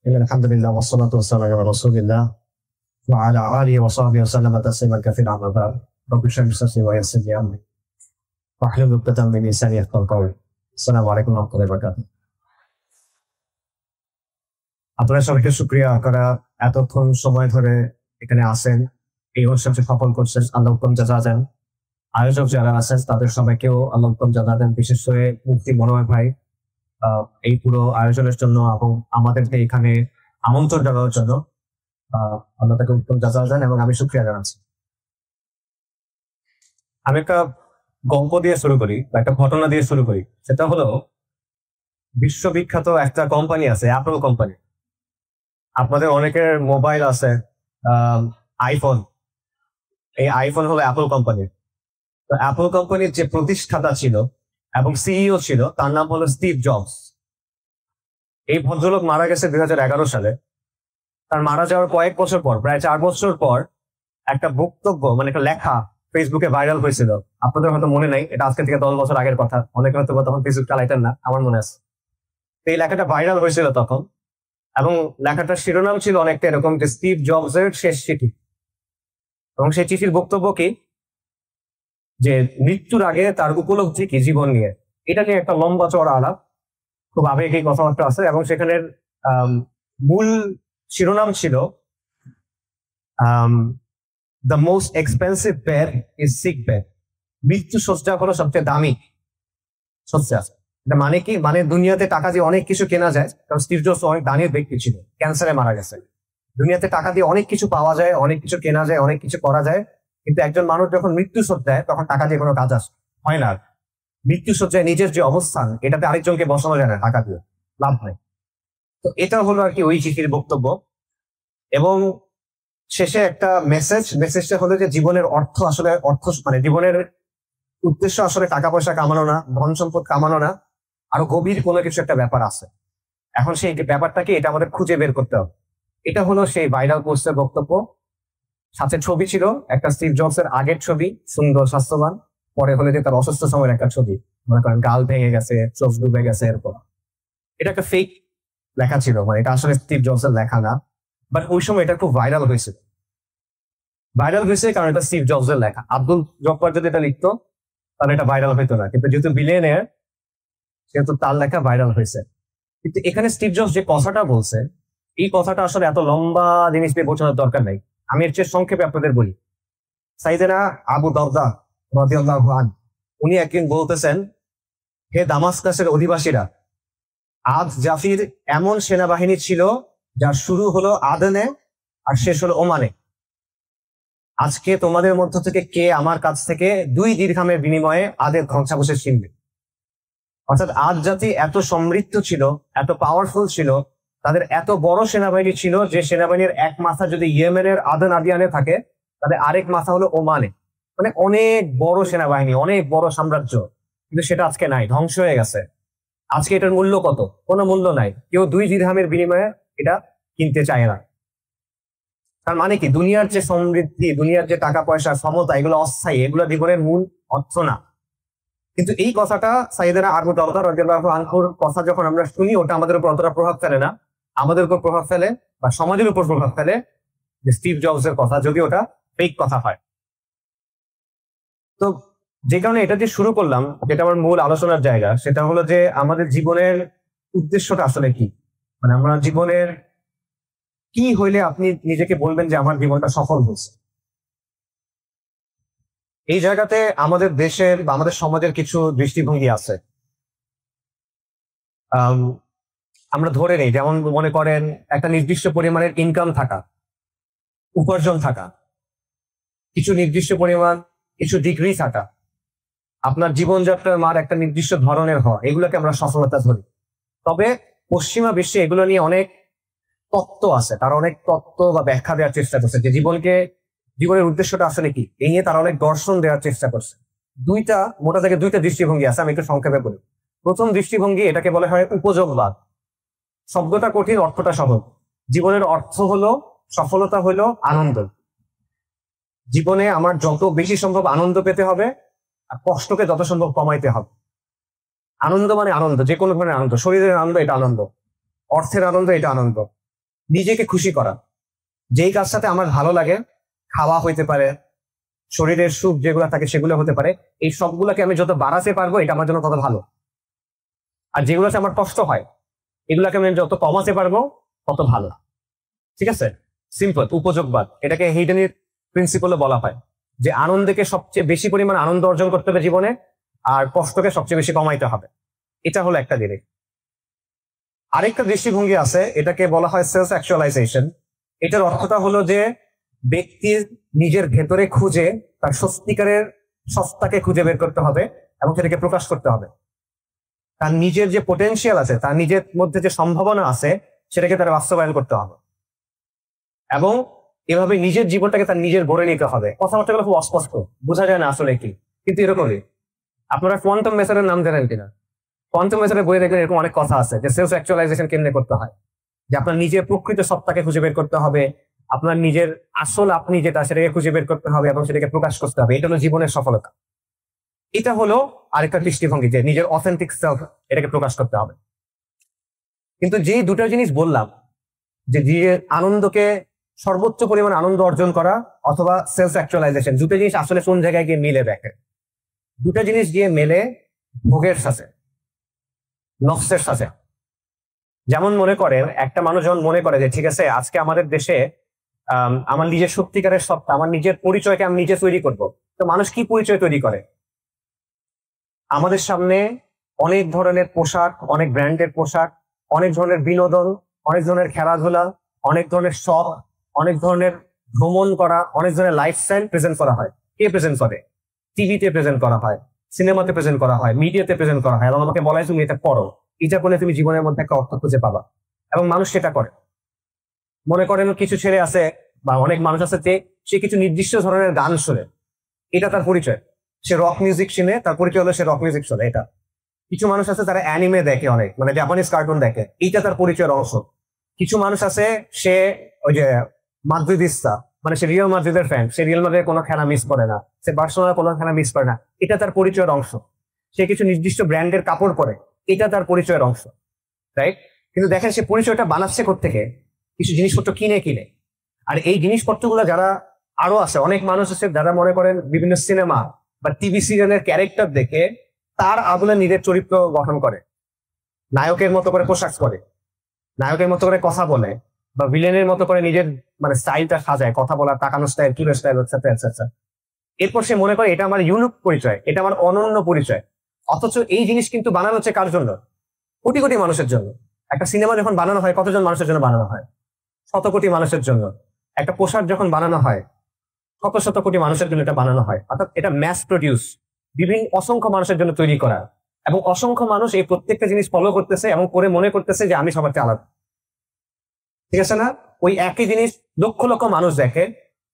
الحمد لله والصلاة والسلام على رسول الله وعلى آله وصحبه وسلم تسليما كثيرا أما بعد رب اشرح لي صدري ويسر لي أمري واحلل عقدة من لساني يفقهوا قولي السلام عليكم ورحمة الله وبركاته আপনারা সবাইকে শুকরিয়া আপনারা এতক্ষণ সময় ধরে এখানে আসেন এই অনুষ্ঠানটি সফল করছেন আল্লাহ উত্তম জাযা দেন আয়োজক যারা আছেন তাদের সবাইকেও আল্লাহ উত্তম জাযা দেন বিশেষ করে মুফতি মনোহর ভাই এই পুরো আয়োজনের জন্য এবং আমাদেরকে এখানে আমন্ত্রণ জানানোর জন্য আল্লাহ তাকে উত্তম জাযা দেন এবং আমি শুকরিয়া জানাচ্ছি। আমি একটা গল্প দিয়ে শুরু করি বা একটা ঘটনা দিয়ে শুরু করি, সেটা হলো বিশ্ববিখ্যাত একটা কোম্পানি আছে অ্যাপল কোম্পানি। আপনাদের অনেকের মোবাইল আছে আইফোন, এই আইফোন হলো অ্যাপল কোম্পানির। তো অ্যাপল কোম্পানির যে প্রতিষ্ঠাতা ছিল এবং সিইও ছিল তার নাম হলো স্টিভ জবস। এই ভদ্রলোক মারা গেছে 2011 সালে। তার মারা যাওয়ার কয়েক বছর পর, প্রায় 4 বছর পর, একটা বক্তব্য মানে একটা লেখা ফেসবুকে ভাইরাল হয়েছিল। আপনাদের হয়তো মনে নাই, এটা আজকে থেকে 10 বছর আগের কথা। অনেকে হয়তো তখন ফেসবুক চালাইতেন না, আমার মনে আছে। এই লেখাটা ভাইরাল হয়েছিল তখন, এবং লেখাটার শিরোনাম ছিল অনেকটা এরকম যে স্টিভ জবস এর শেষ চিঠি। এবং সেই চিঠির বক্তব্য কি, যে মৃত্যুর আগে তার উপলব্ধি কি জীবন নিয়ে, এটা নিয়ে একটা লম্বা চড়া আলাপ, খুব আবেগিক কথাবার্তা আছে। এবং সেখানের মূল শিরোনাম ছিল the most expensive bed is sick bed. মৃত্যু শয্যা হলো সবচেয়ে দামি শয্যা। এটা মানে কি, মানে দুনিয়াতে টাকা দিয়ে অনেক কিছু কেনা যায়, কারণ স্টিভ জবস অনেক দানের ব্যক্তি ছিল, ক্যান্সারে মারা গেছে। দুনিয়াতে টাকা দিয়ে অনেক কিছু পাওয়া যায়, অনেক কিছু কেনা যায়, অনেক কিছু করা যায়, কিন্তু একজন মানুষ যখন মৃত্যু শয্যায় তখন টাকা দিয়ে কোনো কাজ হয় না। মৃত্যু শয্যায় নিজের যে অবস্থান, এটাতে আরেকজনকে বসানো যায় না, টাকা দিয়ে লাভ হয়। তো এটা হলো আর কি ওই চিঠির বক্তব্য। এবং শেষে একটা মেসেজটা হলো যে জীবনের অর্থ আসলে মানে জীবনের উদ্দেশ্য আসলে টাকা পয়সা কামানো না, ধন সম্পদ কামানো না, আরো গভীর কোনো কিছু একটা ব্যাপার আছে। এখন সেই ব্যাপারটা কি, এটা আমাদের খুঁজে বের করতে হবে। এটা হলো সেই ভাইরাল পোস্টের বক্তব্য। সাথে ছবি ছিল একটা স্টিভ জবস এর আগের ছবি, সুন্দর স্বাস্থ্যবান, পরে হলে যে তার অসুস্থ সময়ের একটা ছবি, মনে করেন গাল ভেঙে গেছে, চোখ ডুবে গেছে, এরকম। এটা একটা ফেক লেখা ছিল, মানে এটা আসলে স্টিভ জবস এর লেখা না। বাট ওই সময় এটা খুব ভাইরাল হয়েছে কারণ এটা স্টিভ জবস এর লেখা। আব্দুল জব্বার যদি এটা লিখতো তাহলে এটা ভাইরাল হইতো না, কিন্তু যেহেতু বিলিয়নিয়ার সেহেতু তার লেখা ভাইরাল হয়েছে। কিন্তু এখানে স্টিভ জবস যে কথাটা বলছে, এই কথাটা আসলে এত লম্বা জিনিস দিয়ে বোঝানোর দরকার নাই। আমি এর চেয়ে সংক্ষেপে আপনাদের বলি। সাইয়েদনা আবু দারদা রাদিয়াল্লাহু আনহু উনি একদিন বলতেছেন, হে দামাস্কাসের অধিবাসীরা, আদ জাফির এমন সেনাবাহিনী ছিল যার শুরু হলো আদনে আর শেষ হলো ওমানে। আজকে তোমাদের মধ্য থেকে কে আমার কাছ থেকে 2 দিরহামের বিনিময়ে আদের ধ্বংসাবশেষ কিনবে? অর্থাৎ আদ জাতি এত সমৃদ্ধ ছিল, এত পাওয়ারফুল ছিল, তাদের এত বড় সেনাবাহিনী ছিল যে সেনাবাহিনীর এক মাথা যদি ইয়েমেনের আদন আদিয়ানে থাকে, তাদের আরেক মাথা হলো ওমানে। মানে অনেক বড় সেনাবাহিনী, অনেক বড় সাম্রাজ্য, কিন্তু সেটা আজকে নাই, ধ্বংস হয়ে গেছে। আজকে এটার মূল্য কত? কোনো মূল্য নাই। কেউ 2 দিরহামের বিনিময়ে এটা কিনতে চায় না। তার মানে কি, দুনিয়ার যে সমৃদ্ধি, দুনিয়ার যে টাকা পয়সা, সমতা, এগুলো অস্থায়ী, এগুলো জীবনের মূল অর্থ না। কিন্তু এই কথাটা সাইয়েদনা আবু দারদা রাদিয়াল্লাহু আনহুর কথা যখন আমরা শুনি, ওটা আমাদের উপর অতটা প্রভাব ফেলে না। আমাদের উপর প্রভাব ফেলে বা সমাজের উপর প্রভাব ফেলে যে স্টিভ জবস এর কথা, যদি ওটা ফেক কথা হয়। তো যে কারণে এটা দিয়ে শুরু করলাম, যেটা আমার মূল আলোচনার জায়গা, সেটা হলো যে আমাদের জীবনের উদ্দেশ্যটা আসলে কি। মানে আমরা জীবনের কি হইলে আপনি নিজেকে বলবেন যে আমার জীবনটা সফল হয়েছে। এই জায়গাতে আমাদের দেশের বা আমাদের সমাজের কিছু দৃষ্টিভঙ্গি আছে। আমরা ধরে নেই, যেমন মনে করেন একটা নির্দিষ্ট পরিমাণের ইনকাম থাকা, উপার্জন থাকা, কিছু নির্দিষ্ট পরিমাণ কিছু ডিগ্রি থাকা, আপনার জীবনযাত্রার মান একটা নির্দিষ্ট ধরনের হওয়া, এগুলোকে আমরা সফলতা ধরি। তবে পশ্চিমা বিশ্বে এগুলো নিয়ে অনেক তত্ত্ব আছে, তারা অনেক তত্ত্ব বা ব্যাখ্যা দেওয়ার চেষ্টা করছে যে জীবনের উদ্দেশ্যটা আসলে কি, এই নিয়ে তারা অনেক দর্শন দেওয়ার চেষ্টা করছে। মোটা থেকে দুইটা দৃষ্টিভঙ্গি আছে, আমি একটু সংক্ষেপে বলি। প্রথম দৃষ্টিভঙ্গি, এটাকে বলা হয় উপযোগবাদ। শব্দটা কঠিন, অর্থটা সহজ। জীবনের অর্থ হলো, সফলতা হলো আনন্দ। জীবনে আমার যত বেশি সম্ভব আনন্দ পেতে হবে, আর কষ্টকে যত সম্ভব কমাইতে হবে। আনন্দ মানে আনন্দ, যে কোনো ধরনের আনন্দ, শরীরের আনন্দ এটা আনন্দ, অর্থের আনন্দ এটা আনন্দ, নিজেকে খুশি করা, যেই কাজটাতে আমার ভালো লাগে, খাওয়া হইতে পারে, শরীরের সুখ যেগুলো থাকে সেগুলো হতে পারে, এই সবগুলোকে আমি যত বাড়াতে পারবো এটা আমার জন্য তত ভালো। আর যেগুলোতে আমার কষ্ট হয় এগুলাকে আমি যত কমাতে পারবো তত ভালো। ঠিক আছে, সিম্পল, উপযোগবাদ, এটাকে হেইডেনের প্রিন্সিপালও বলা হয়, যে আনন্দকে সবচেয়ে বেশি পরিমাণ আনন্দ অর্জন করতে হবে জীবনে, আর কষ্টকে সবচেয়ে বেশি কমাইতে হবে। এটা হলো একটা জিনিস। আরেকটা দৃষ্টিভঙ্গি আছে, এটাকে বলা হয় সেলফ অ্যাকচুয়ালাইজেশন। এটার অর্থটা হলো যে ব্যক্তির নিজের ভেতরে খুঁজে তার সত্যিকারের সত্তাকে খুঁজে বের করতে হবে এবং সেটাকে প্রকাশ করতে হবে। তার নিজের যে পোটেনশিয়াল আছে, তার নিজের মধ্যে যে সম্ভাবনা আছে, সেটাকে তার বাস্তবায়ন করতে হবে এবং এভাবে নিজের জীবনটাকে তার নিজের গড়ে নিতে হবে। কথাবার্তাগুলো খুব অস্পষ্ট, বোঝা যায় না আসলে কি, কিন্তু এরকমই। আপনারা কোয়ান্টাম মেথডের নাম জানেন কিনা? কোয়ান্টাম মেথডের বইয়ে দেখবেন এরকম অনেক কথা আছে যে সেলফ অ্যাকচুয়ালাইজেশন কেমনে করতে হয়, যে আপনার নিজের প্রকৃত সত্তাকে খুঁজে বের করতে হবে, আপনার নিজের আসল আপনি যেটা সেটাকে খুঁজে বের করতে হবে এবং সেটাকে প্রকাশ করতে হবে। এটা হলো জীবনের সফলতা। এটা হলো আরেকটা দৃষ্টিভঙ্গি, যে নিজের অথেন্টিক সেলফ এটাকে প্রকাশ করতে হবে। কিন্তু যে দুটো জিনিস বললাম, যে নিজের আনন্দকে সর্বোচ্চ পরিমাণ আনন্দ অর্জন করা অথবা সেলফ অ্যাকচুয়ালাইজেশন, দুটো জিনিস আসলে কোন জায়গায় গিয়ে মিলে দেখে? দুটো জিনিস গিয়ে মেলে ভোগের সাথে, নফসের সাথে। যেমন মনে করেন একটা মানুষ যখন মনে করে যে ঠিক আছে আজকে আমাদের দেশে আমার নিজের সত্যিকারের সত্তা, আমার নিজের পরিচয়কে আমি নিজে তৈরি করব, তো মানুষ কি পরিচয় তৈরি করে? আমাদের সামনে অনেক ধরনের পোশাক, অনেক ব্র্যান্ডের পোশাক, অনেক ধরনের বিনোদন, অনেক ধরনের খেলাধুলা, অনেক ধরনের শখ, অনেক ধরনের ভ্রমণ করা, অনেক ধরনের লাইফস্টাইল প্রেজেন্ট করা হয়। কে প্রেজেন্ট করে? টিভিতে প্রেজেন্ট করা হয়, সিনেমাতে প্রেজেন্ট করা হয়, মিডিয়াতে প্রেজেন্ট করা হয়, এবং আমাকে বলা হয় তুমি এটা করো, এটা করলে তুমি জীবনের মধ্যে একটা অর্থ খুঁজে পাবা। এবং মানুষ সেটা করে। মনে করেন কিছু ছেলে আছে বা অনেক মানুষ আছে যে সে কিছু নির্দিষ্ট ধরনের গান শোনে, এটা তার পরিচয়। সে রক মিউজিক শুনে, তার পরিচয় হলো সে রক মিউজিক শোনে, এটা। কিছু মানুষ আছে তারা অ্যানিমে দেখে, অনেক মানে জাপানিজ কার্টুন দেখে, এইটা তার পরিচয়ের অংশ। কিছু মানুষ আছে সে ওই যে মাদ্রিদিস্তা, মানে সে রিয়াল মাদ্রিদের ফ্যান, সে রিয়াল মাদ্রিদের কোনো খেলা মিস করে না, সে বার্সেলোনার কোনো খেলা মিস করে না, এটা তার পরিচয়ের অংশ। সে কিছু নির্দিষ্ট ব্র্যান্ডের কাপড় পরে, এটা তার পরিচয়ের অংশ, রাইট? কিন্তু দেখেন সে পরিচয়টা বানাচ্ছে কোত্থেকে? কিছু জিনিসপত্র কিনে কিনে। আর এই জিনিসপত্রগুলো যারা আরো আছে, অনেক মানুষ আছে যারা মনে করেন বিভিন্ন সিনেমা বা টিভি সিরিয়ালের ক্যারেক্টার দেখে তার আদলে নিজের চরিত্র গঠন করে, নায়কের মতো করে পোশাক পরে, নায়কের মতো করে কথা বলে, বা ভিলেনের মতো করে নিজের মানে স্টাইলটা সাজায়, কথা বলার, তাকানো স্টাইল, চুলের স্টাইল, এটসেট্রা। এরপর সে মনে করে এটা আমার ইউনিক পরিচয়, এটা আমার অনন্য পরিচয়। অথচ এই জিনিস কিন্তু বানানো হচ্ছে কার জন্য? কোটি কোটি মানুষের জন্য। একটা সিনেমা যখন বানানো হয় কতজন মানুষের জন্য বানানো হয়? শত কোটি মানুষের জন্য। একটা পোশাক যখন বানানো হয় শত শত কোটি মানুষের জন্য এটা বানানো হয়। অর্থাৎ এটা ম্যাস প্রডিউস, বিভিন্ন অসংখ্য মানুষের জন্য তৈরি করা, এবং অসংখ্য মানুষ এই প্রত্যেকটা জিনিস ফলো করতেছে এবং করে মনে করতেছে যে আমি সবার চেয়ে আলাদা। ঠিক আছে না? ওই একই জিনিস লক্ষ লক্ষ মানুষ দেখে,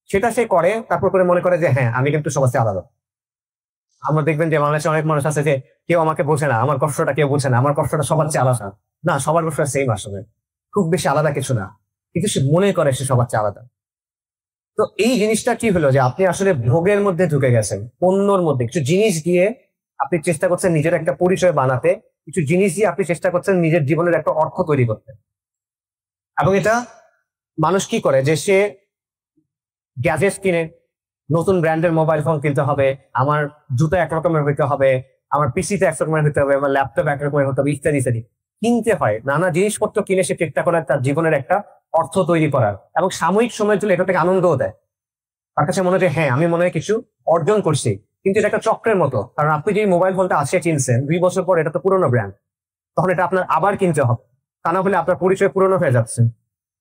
সেটা সে করে, তারপর করে মনে করে যে হ্যাঁ আমি কিন্তু সবার চেয়ে আলাদা। আমরা দেখবেন যে বাংলাদেশে অনেক মানুষ আছে যে কেউ আমাকে বোঝে না, আমার কষ্টটা কেউ বোঝে না, আমার কষ্টটা সবার চেয়ে আলাদা। না, সবার কষ্টটা সেম, আসলে খুব বেশি আলাদা কিছু না, কিন্তু সে মনে করে সে সবার চেয়ে আলাদা। তো এই জিনিসটা কি হলো যে আপনি আসলে ভোগের মধ্যে ঢুকে গেছেন, পণ্যর মধ্যে। কিছু জিনিস দিয়ে আপনি চেষ্টা করছেন নিজের একটা পরিচয় বানাতে, কিছু জিনিস দিয়ে আপনি চেষ্টা করছেন নিজের জীবনের একটা অর্থ তৈরি করতে। এবং এটা মানুষ কি করে যে সে গ্যাজেট কিনে, নতুন ব্র্যান্ডের মোবাইল ফোন কিনতে হবে, আমার জুতো একরকমের হইতে হবে, আমার পিসিতে একরকমের হতে হবে, আমার ল্যাপটপ একরকমের হতে হবে, ইত্যাদি ইত্যাদি কিনতে হয়। নানা জিনিসপত্র কিনে সে চেষ্টা করে তার জীবনের একটা অর্থ তৈরি করার, এবং সাময়িক সময়ের জন্য এটা থেকে আনন্দও দেয়। তার কাছে মনে হয় হ্যাঁ আমি মনে হয় কিছু অর্জন করছি, কিন্তু এটা একটা চক্রের মতো। কারণ আপনি যে মোবাইল ফোনটা আজকে কিনছেন, 2 বছর পর এটা তো পুরোনো ব্র্যান্ড, তখন এটা আপনার আবার কিনতে হবে, তা না হলে আপনার পরিচয় পুরোনো হয়ে যাচ্ছে,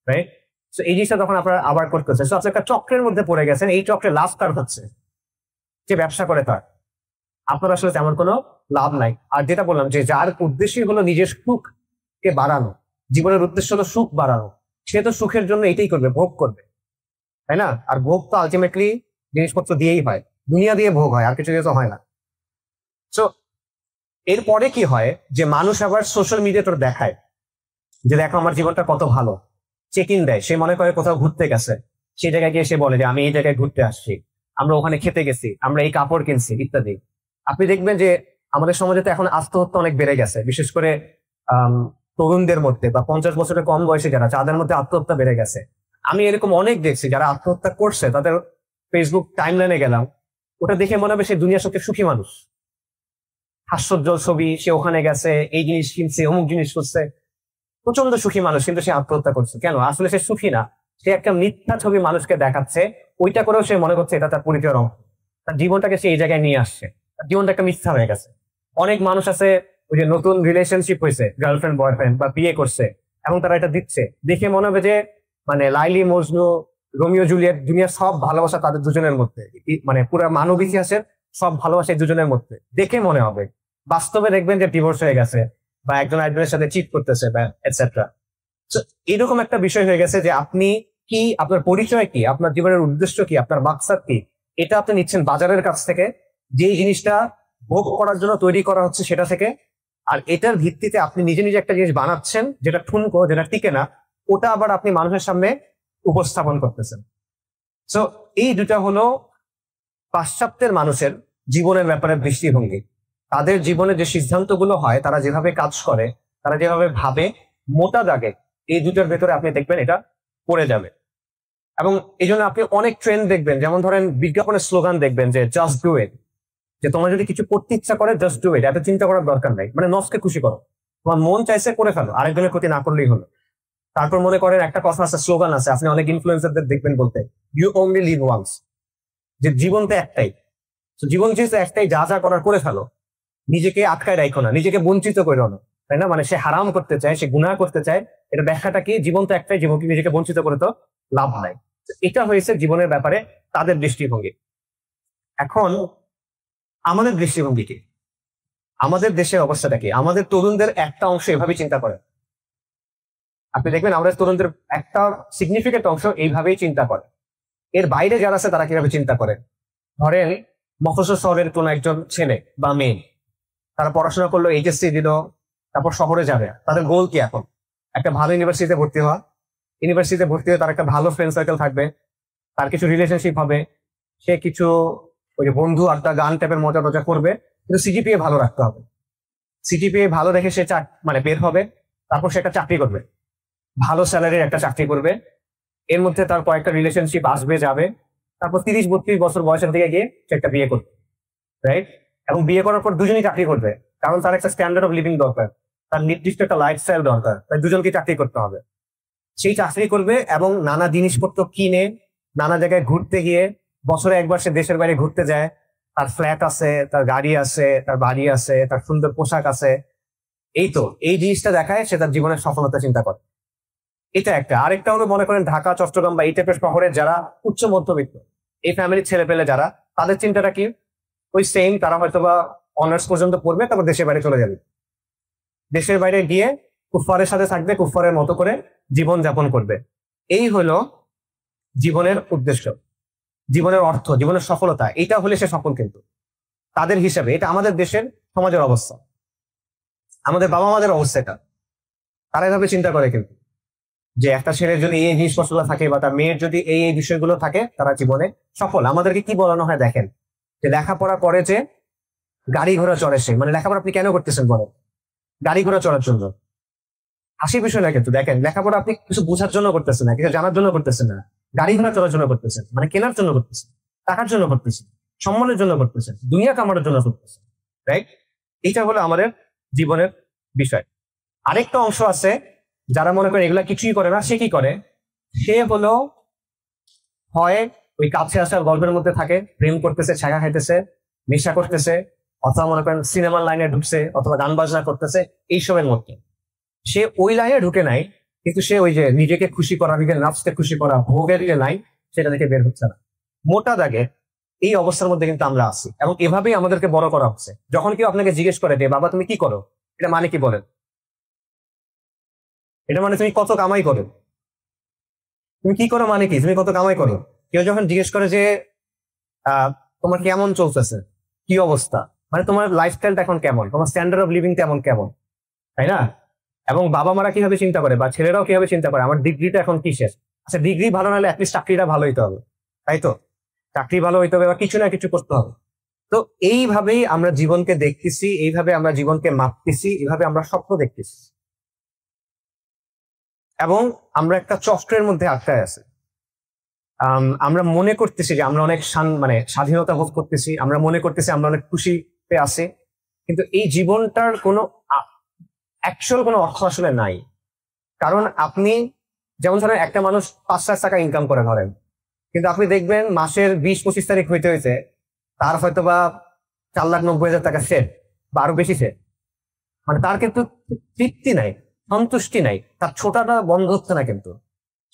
রাইট? তো এই জিনিসটা তখন আপনার আবার করতেছে। তো আপনি একটা চক্রের মধ্যে পড়ে গেছেন, এই চক্রে লাভ কার হচ্ছে? যে ব্যবসা করে তার। আপনার আসলে তেমন কোনো লাভ নাই। আর যেটা বললাম যে যার উদ্দেশ্যই হলো নিজের সুখকে বাড়ানো, জীবনের উদ্দেশ্য হলো সুখ বাড়ানো, সে তো সুখের জন্য এটাই করবে, ভোগ করবে, তাই না? আর ভোগ তো আলটিমেটলি জিনিসপত্র দিয়েই হয়, দুনিয়া দিয়ে ভোগ হয়, আর কিছু দিয়ে তো হয় না। তো এরপরে কি হয় যে মানুষ আবার সোশ্যাল মিডিয়া তোর দেখায় যে দেখো আমার জীবনটা কত ভালো, চেক ইন দেয়। সে মনে করে কোথাও ঘুরতে গেছে, সেই জায়গায় গিয়ে সে বলে যে আমি এই জায়গায় ঘুরতে আসছি, আমরা ওখানে খেতে গেছি, আমরা এই কাপড় কিনছি, ইত্যাদি। আপনি দেখবেন যে আমাদের সমাজে তো এখন আত্মহত্যা অনেক বেড়ে গেছে, বিশেষ করে তরুণদের মধ্যে বা 50 বছরের কম বয়সে যারা, তাদের মধ্যে আত্মহত্যা বেড়ে গেছে। আমি এরকম অনেক দেখছি যারা আত্মহত্যা করছে, তাদের ফেসবুক টাইমলাইনে গেলাম, ওটা দেখে মনে হবে সে দুনিয়ার সবচেয়ে সুখী মানুষ। হাস্যোজ্জ্বল ছবি, সে ওখানে গেছে, এই জিনিস কিনছে, অমুক জিনিস করছে, প্রচন্ড সুখী মানুষ, কিন্তু সে আত্মহত্যা করছে কেন? আসলে সে সুখী না, সে একটা মিথ্যা ছবি মানুষকে দেখাচ্ছে, ওইটা করেও সে মনে করছে এটা তার পরিচয়ের অংশ। তার জীবনটাকে সে এই জায়গায় নিয়ে আসছে, তার জীবনটা একটা মিথ্যা হয়ে গেছে। অনেক মানুষ আছে ওই যে নতুন রিলেশনশিপ হয়েছে, গার্লফ্রেন্ড বয়ফ্রেন্ড বা বিয়ে করছে, এবং তারা এটা দিচ্ছে, দেখে মনে হবে যে মানে লাইলি মজনু, রোমিও জুলিয়েট, দুনিয়ার সব ভালোবাসা তাদের দুজনের মধ্যে, মানে পুরো মানব ইতিহাসের সব ভালোবাসা এই দুজনের মধ্যে, দেখে মনে হবে। বাস্তবে দেখবেন যে ডিভোর্স হয়ে গেছে, বা একজন আরেকজনের সাথে চিট করতেছে, বা এটসেট্রা। এরকম একটা বিষয় হয়ে গেছে যে আপনি কি, আপনার পরিচয় কি, আপনার জীবনের উদ্দেশ্য কি, আপনার মাকসাদ কি, এটা আপনি নিচ্ছেন বাজারের কাছ থেকে, যে জিনিসটা ভোগ করার জন্য তৈরি করা হচ্ছে সেটা থেকে। আর এটার ভিত্তিতে আপনি নিজে নিজে একটা জিনিস বানাচ্ছেন যেটা ঠুনকো, যেটা টিকে না, ওটা আবার আপনি মানুষের সামনে উপস্থাপন করতেছেন। সো এই দুটা হলো পাশ্চাত্যের মানুষের জীবনের ব্যাপারে দৃষ্টিভঙ্গি। তাদের জীবনে যে সিদ্ধান্তগুলো হয়, তারা যেভাবে কাজ করে, তারা যেভাবে ভাবে, মোটা দাগে এই দুটোর ভেতরে আপনি দেখবেন এটা পড়ে যাবে। এবং এই জন্য আপনি অনেক ট্রেন্ড দেখবেন, যেমন ধরেন বিজ্ঞাপনের স্লোগান দেখবেন যে জাস্ট ডু ইট, যে তোমার যদি কিছু করতে ইচ্ছা করে জাস্ট ডু ইট, এত চিন্তা করার দরকার নাই, মানে নফসকে খুশি করো, তোমার মন চাইছে করে ফেলো, আরেকজনের ক্ষতি না করলেই হলো। তারপর মনে করেন একটা কথা আছে, স্লোগান আছে, আপনি অনেক ইনফ্লুয়েন্সারদের দেখবেন বলতে, ইউ অনলি লিভ ওয়ান্স, যে জীবন তো একটাই, তো জীবন যেহেতু একটাই, যা যা করার করে ফেলো, নিজেকে আটকায় রাখো না, নিজেকে বঞ্চিত করো না, তাই না? মানে সে হারাম করতে চায়, সে গুনাহ করতে চায়, এটা ব্যাখ্যাটা কি? জীবন তো একটাই, জীবনকে নিজেকে বঞ্চিত করে তো লাভ নাই। এটা হয়েছে জীবনের ব্যাপারে তাদের দৃষ্টিভঙ্গি। এখন আমাদের দৃষ্টিভঙ্গি কি? আমাদের দেশের অবস্থাটা কি? আমাদের তরুণদের একটা অংশ এভাবে চিন্তা করে, আপনি দেখবেন আমাদের তরুণদের একটা সিগনিফিকেন্ট অংশ এইভাবেই চিন্তা করে। এর বাইরে যারা আছে তারা কিভাবে চিন্তা করে? ধরেন মফস্বল শহরের কোন একজন ছেলে বা মেয়ে, তারা পড়াশোনা করলো, এইচএসসি দিল, তারপর শহরে যাবে, তাদের গোল কি এখন? একটা ভালো ইউনিভার্সিটিতে ভর্তি হওয়া, ইউনিভার্সিটিতে ভর্তি হয়ে তার একটা ভালো ফ্রেন্ড সার্কেল থাকবে, তার কিছু রিলেশনশিপ হবে, সে কিছু ওই যে বন্ধু আড্ডা গান টাইপের মজা টজা করবে, কিন্তু সিজিপিএ ভালো রাখতে হবে। সিজিপিএ ভালো রেখে সে মানে বের হবে, তারপর সে একটা চাকরি করবে, ভালো স্যালারির একটা চাকরি করবে, এর মধ্যে তার কয়েকটা রিলেশনশিপ আসবে যাবে, তারপর 30-32 বছর বয়সের দিকে গিয়ে সে একটা বিয়ে করবে, রাইট? এবং বিয়ে করার পর দুজনেই চাকরি করবে, কারণ তার একটা স্ট্যান্ডার্ড অফ লিভিং দরকার, তার নির্দিষ্ট একটা লাইফস্টাইল দরকার, তাই দুজনকে চাকরি করতে হবে। সেই চাকরি করবে এবং নানা জিনিসপত্র কিনে, নানা জায়গায় ঘুরতে গিয়ে, বছরে একবার সে দেশের বাইরে ঘুরতে যায়, তার ফ্ল্যাট আছে, তার গাড়ি আছে, তার বাড়ি আছে, তার সুন্দর পোশাক আছে, এই তো এই জিনিসটা দেখায় সে তার জীবনের সফলতা চিন্তা করে। এটা একটা। আরেকটা হলো মনে করেন ঢাকা, চট্টগ্রাম বা এই টাইপের শহরের যারা উচ্চ মধ্যবিত্ত, এই ফ্যামিলির ছেলে পেলে যারা, তাদের চিন্তাটা কি? ওই সেম, তারা হয়তো বা অনার্স পর্যন্ত পড়বে, তারপর দেশের বাইরে চলে যাবে, দেশের বাইরে গিয়ে কুফফারের সাথে থাকবে, কুফফারের মতো করে জীবন যাপন করবে। এই হলো জীবনের উদ্দেশ্য, জীবনের অর্থ, জীবনের সফলতা, এইটা হলে সে সফল। কিন্তু তাদের হিসাবে এটা আমাদের দেশের সমাজের অবস্থা, আমাদের বাবা মাদের অবস্থা এটা, তারা এভাবে চিন্তা করে। কিন্তু যে একটা ছেলের যদি এই জিনিসপত্রগুলো থাকে, বা তার মেয়ের যদি এই এই বিষয়গুলো থাকে, তারা জীবনে সফল। আমাদেরকে কি বলানো হয় দেখেন, যে লেখাপড়া করে যে গাড়ি ঘোড়া চড়ে সে, মানে লেখাপড়া আপনি কেন করতেছেন বলেন? গাড়ি ঘোড়া চড়ার জন্য। হাসির বিষয় না কিন্তু, দেখেন লেখাপড়া আপনি কিছু বোঝার জন্য করতেছেন না, কিছু জানার জন্য করতেছেন না, গাড়ি ঘোড়া চলার জন্য করতেছেন, মানে কেনার জন্য করতেছেন, টাকার জন্য করতেছেন, সম্মানের জন্য করতেছেন, দুনিয়া কামানোর জন্য করতেছেন, রাইট? এটা হলো আমাদের জীবনের বিষয়। আরেকটা অংশ আছে যারা মনে করে এগুলা কিছুই করে না, সে কি করে? সে হলো হয় ওই কাছে আসার গল্পের মধ্যে থাকে, প্রেম করতেছে, ছাগা খাইতেছে, নেশা করতেছে, অথবা মনে করেন সিনেমার লাইনে ঢুকছে, অথবা গান বাজনা করতেছে, এইসবের মধ্যে। সে ওই লাইনে ঢুকে নাই, কিন্তু সে ওই যে নিজেকে খুশি করা, নিজের নাফসকে খুশি করা, ভোগের যে লাইন, সেটা থেকে বের হচ্ছে না। মোটা দাগে এই অবস্থার মধ্যে কিন্তু আমরা আছি, এবং এভাবেই আমাদেরকে বড় করা হচ্ছে। যখন কেউ আপনাকে জিজ্ঞেস করে যে বাবা তুমি কি করো, এটা মানে কি বলেন? এটা মানে তুমি কত কামাই করো। তুমি কি করো মানে কি? তুমি কত কামাই করো। কেউ যখন জিজ্ঞেস করে যে তোমার কেমন চলতেছে, কি অবস্থা, মানে তোমার লাইফস্টাইলটা এখন কেমন, তোমার স্ট্যান্ডার্ড অফ লিভিং কেমন কেমন, তাই না? এবং বাবা মারা কিভাবে চিন্তা করে, বা ছেলেরাও কিভাবে চিন্তা করে, আমার ডিগ্রিটা এখন কি শেষ? আচ্ছা, ডিগ্রি ভালো না হলে অ্যাটলিস্ট চাকরিটা ভালো হইতে হবে, তাই তো? চাকরি ভালো হইতে হবে বা কিছু না কিছু করতে হবে। তো এইভাবেই আমরা জীবনকে দেখতেছি, এইভাবে আমরা জীবনকে মাপতেছি, এইভাবে আমরা স্বপ্ন দেখতেছি। এবং আমরা একটা চক্রের মধ্যে আটকায় আছি। আমরা মনে করতেছি যে আমরা অনেক মানে স্বাধীনতা ভোগ করতেছি, আমরা মনে করতেছি আমরা অনেক খুশিতে আছি, কিন্তু এই জীবনটার কোনো অ্যাকচুয়াল কোনো অর্থ আসলে নাই। কারণ আপনি যেমন ধরেন একটা মানুষ 5 লাখ টাকা ইনকাম করে ধরেন, কিন্তু আপনি দেখবেন মাসের 20-25 তারিখ হইতে হইতে তার হয়তো বা 4,90,000 টাকা সেট বা আরো বেশি সেট, মানে তার কিন্তু তৃপ্তি নাই, সন্তুষ্টি নাই, তার ছোটাটা বন্ধ হচ্ছে না। কিন্তু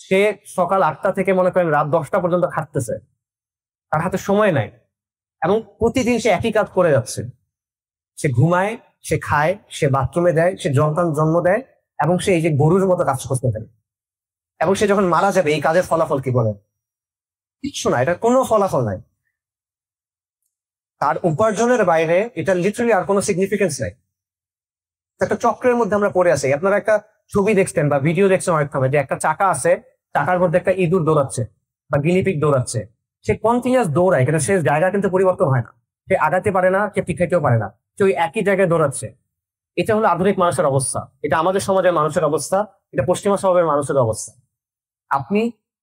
সে সকাল 8টা থেকে মনে করেন রাত 10টা পর্যন্ত খাটতেছে, তার হাতে সময় নাই, এবং প্রতিদিন সে একই কাজ করে যাচ্ছে। সে ঘুমায়, সে খায়, সে বাথরুমে দেয়, সে সন্তান জন্ম দেয়, এবং সে এই যে গরুর মতো কাজ করতে থাকে। এবং সে যখন মারা যাবে এই কাজের ফলাফল কি বলেন? কিচ্ছু না, এটা কোনো ফলাফল নাই। তার উপার্জনের বাইরে এটা লিটারালি আর কোনো সিগনিফিকেন্স নাই। একটা চক্রের মধ্যে আমরা পড়ে আছি। আপনারা একটা ছবি দেখছেন বা ভিডিও দেখছেন অনেক সময়, যে একটা চাকা আছে, চাকার মধ্যে একটা ইঁদুর দৌড়াচ্ছে বা গিনিপিগ দৌড়াচ্ছে। সে কন্টিনিউয়াস দৌড়ায়, কিন্তু সে জায়গা কিন্তু পরিবর্তন হয় না, সে আগাতে পারে না, সে পিছাইতেও পারে না, সে ওই একই জায়গায় দৌড়াচ্ছে। এটা হলো আধুনিক মানুষের অবস্থা, এটা আমাদের সমাজের মানুষের অবস্থা, এটা পশ্চিমা স্বভাবের মানুষের অবস্থা। আপনি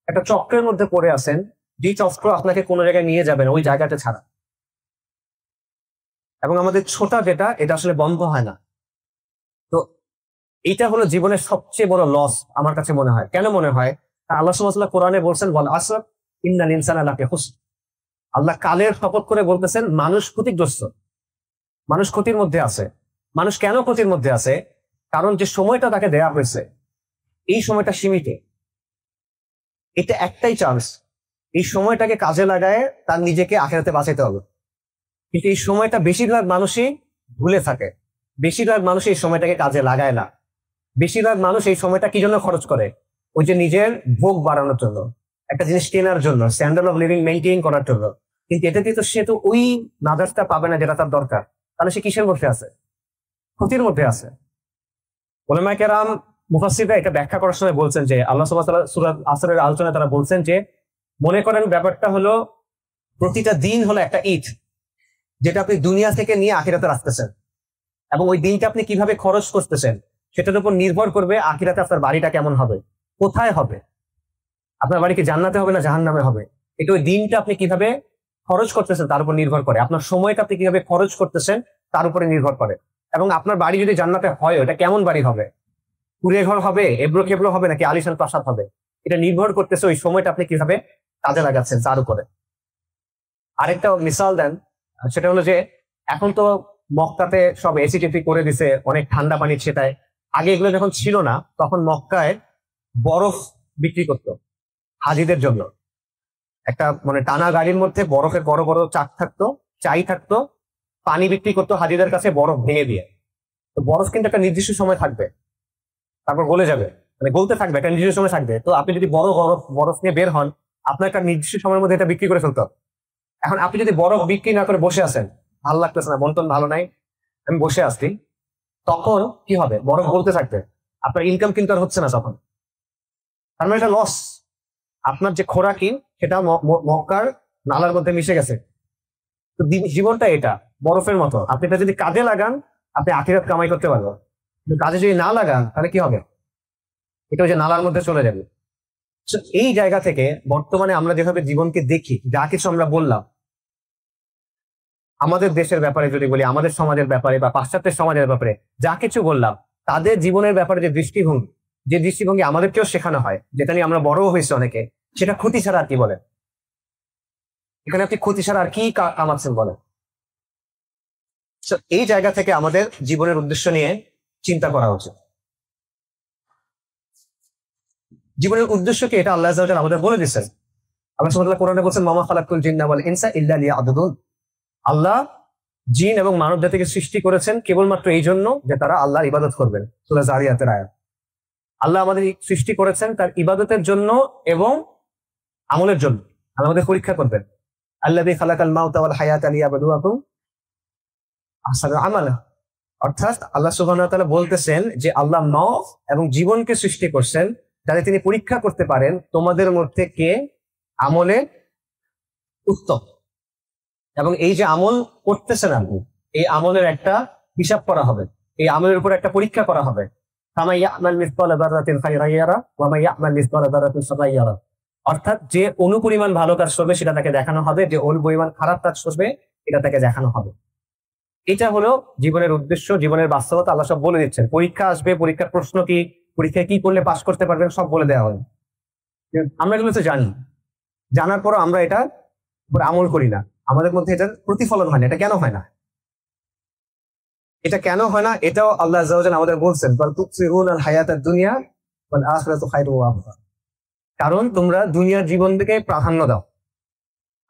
একটা চক্রের মধ্যে পড়ে আছেন, যে চক্র আপনাকে কোনো জায়গায় নিয়ে যাবে না ওই জায়গাটা ছাড়া। এবং আমাদের ছোটা যেটা, এটা আসলে বন্ধ হয় না। তো এইটা হলো জীবনের সবচেয়ে বড় লস আমার কাছে মনে হয়। কেন মনে হয়? আল্লাহ সুবহানাহু ওয়া তাআলা কোরআনে বলছেন, ওয়াল আসর ইন্নাল ইনসানা লাফি খুসর। আল্লাহ কালের শপথ করে বলতেছেন মানুষ ক্ষতিগ্রস্ত, মানুষ ক্ষতির মধ্যে আছে। মানুষ কেন ক্ষতির মধ্যে আছে? কারণ যে সময়টা তাকে দেয়া হয়েছে এই সময়টা সীমিত। এটা একটাই চান্স, এই সময়টাকে কাজে লাগায় তার নিজেকে আখিরাতে বাঁচাইতে হবে। কিন্তু এই সময়টা বেশিরভাগ মানুষই ভুলে থাকে, বেশিরভাগ মানুষ এই সময়টাকে কাজে লাগায় না। বেশিরভাগ মানুষ এই সময়টা কি জন্য খরচ করে? ওই যে নিজের ভোগ বাড়ানোর জন্য, একটা জিনিস কেনার জন্য, স্ট্যান্ডার্ড অফ লিভিং মেনটেন করার জন্য। কিন্তু এটা দিয়ে তো সে তো ওই নাজারটা পাবে না যেটা তার দরকার। তাহলে সে কিসের মধ্যে আছে? ক্ষতির মধ্যে আছে। উলামায়ে কেরাম মুফাসসিররা এটা ব্যাখ্যা করার সময় বলছেন যে আল্লাহ সুবহানাহু ওয়া তাআলা সূরা আসরের আলোচনায় তারা বলছেন যে, মনে করেন ব্যাপারটা হলো প্রতিটা দিন হলো একটা ঈদ, যেটা আপনি দুনিয়া থেকে নিয়ে আখিরাতে রাখতেছেন, এবং ওই দিনটা আপনি কিভাবে খরচ করতেছেন সেটার উপর নির্ভর করবে আখিরাতে আপনার বাড়িটা কেমন হবে, কোথায় হবে। আপনার বাড়ি কি জান্নাতে হবে না জাহান্নামে হবে? এটা ওই দিনটা আপনি কিভাবে খরচ করতেছেন তার উপর নির্ভর করে। আপনার সময়টা আপনি কিভাবে খরচ করতেছেন তার উপরে নির্ভর করে। এবং আপনার বাড়ি যদি জান্নাতে হয়, ওটা কেমন বাড়ি হবে? কুড়ে ঘর হবে, এবড়ো খেবড়ো হবে, নাকি আলিশান প্রাসাদ হবে? এটা নির্ভর করতেছে ওই সময়টা আপনি কিভাবে কাজে লাগাচ্ছেন তার উপরে। আরেকটা মিসাল দেন, সেটা হলো যে এখন তো মক্কাতে সব এসি টেসি করে দিছে, অনেক ঠান্ডা পানি সেটায়। আগে এগুলো যখন ছিল না তখন মক্কায় বরফ বিক্রি করতো হাজিদের জন্য। একটা মানে টানা গাড়ির মধ্যে বরফের বড় বড় চাক থাকতো, চাই থাকতো, পানি বিক্রি করতো হাজিদের কাছে বরফ ভেঙে দিয়ে। তো বরফ কিন্তু একটা নির্দিষ্ট সময় থাকবে, তারপর গলে যাবে, মানে গলতে থাকবে, একটা নির্দিষ্ট সময় থাকবে। তো আপনি যদি বড় বরফ বরফ নিয়ে বের হন, আপনার একটা নির্দিষ্ট সময়ের মধ্যে এটা বিক্রি করে ফেলতে হবে। এখন আপনি যদি বরফ বিক্রি না করে বসে আছেন, ভালো লাগতেছে না, মন টন ভালো নাই, আমি বসে আসছি, তখন কি হবে? বরফ গলতে থাকবে, আপনার ইনকাম কিন্তু আর হচ্ছে না তখন। তার মানে এটা লস। আপনার যে খোরাকি সেটা মক্কার নালার মধ্যে মিশে গেছে। তো জীবনটা এটা বরফের মতো, আপনি এটা যদি কাজে লাগান আপনি আখিরাত কামাই করতে পারবেন, কিন্তু কাজে যদি না লাগান তাহলে কি হবে? এটা ওই যে নালার মধ্যে চলে যাবে। এই জায়গা থেকে বর্তমানে আমরা যেভাবে জীবনকে দেখি, যা কিছু আমরা বললাম, আমাদের দেশের ব্যাপারে যদি বলি, আমাদের সমাজের ব্যাপারে বা পাশ্চাত্যের সমাজের ব্যাপারে যা কিছু বললাম, তাদের জীবনের ব্যাপারে যে দৃষ্টিভঙ্গি আমাদেরকেও শেখানো হয়, যেটা নিয়ে আমরা বড় হয়েছি অনেকে, সেটা ক্ষতি ছাড়া আর কি বলে? এখানে আপনি ক্ষতি ছাড়া আর কি কামাচ্ছেন বলেন? এই জায়গা থেকে আমাদের জীবনের উদ্দেশ্য নিয়ে চিন্তা করা উচিত। জীবনের উদ্দেশ্য কি এটা আল্লাহ আযজা ওয়া জাল্লা আমাদের বলে দিচ্ছেন। আল্লাহ সুবহানাহু ওয়া তাআলা কোরআনে বলেছেন, মামা খালাকুল জিন্না ওয়াল ইনসা ইল্লা লিয়াবুদুন। আল্লাহ জিন এবং মানব জাতিকে সৃষ্টি করেছেন কেবলমাত্র এই জন্য যে তারা আল্লাহর ইবাদত করবেন। সূরা যারিয়াতের আয়াত। আল্লাহ আমাদের সৃষ্টি করেছেন তার ইবাদতের জন্য এবং আমলের জন্য। আল্লাহ আমাদের পরীক্ষা করবেন। আল্লাযী খালাকাল মাউতা ওয়াল হায়াতা লিয়াবলুয়াকুম আহসানু আমালা। অর্থাৎ আল্লাহ সুবহানাহু ওয়া তাআলা বলতেছেন যে আল্লাহ মওত এবং জীবনকে সৃষ্টি করছেন যাতে তিনি পরীক্ষা করতে পারেন তোমাদের মধ্যে কে আমলে উত্তম। এবং এই যে আমল করতেছেন আপনি, এই আমলের একটা হিসাব করা হবে, এই আমলের উপর একটা পরীক্ষা করা হবে। ফামান ইয়া'মাল মিসকালা যাররাতিন খায়রান ইয়ারা ওয়া মান ইয়া'মাল মিসকালা যাররাতিন শাররান ইয়ারা। অর্থাৎ যে অনুপরিমাণ ভালো কাজ করবে সেটা তাকে দেখানো হবে, যে অনুপরিমাণ খারাপ কাজ করবে এটা তাকে দেখানো হবে। এটা হলো জীবনের উদ্দেশ্য, জীবনের বাস্তবতা। আল্লাহ সব বলে দিচ্ছেন। পরীক্ষা আসবে, পরীক্ষার প্রশ্ন কি, পরীক্ষায় কি করলে পাস করতে পারবেন সব বলে দেওয়া হবে। আমরা এগুলো তো জানি, জানার পরও আমরা এটা উপর আমল করি না, আমাদের মধ্যে এটার প্রতিফলন হয় না। এটা কেন হয় না? এটা কেন হয় না এটাও আল্লাহ আযজা ওয়া জাল্লা আমাদের বলছেন, বাল তুসিরুনাল হায়াতাদ দুনিয়া ওয়াল আখিরাতু খায়রুন ওয়া আবকা। কারণ তোমরা দুনিয়ার জীবনকে প্রাধান্য দাও।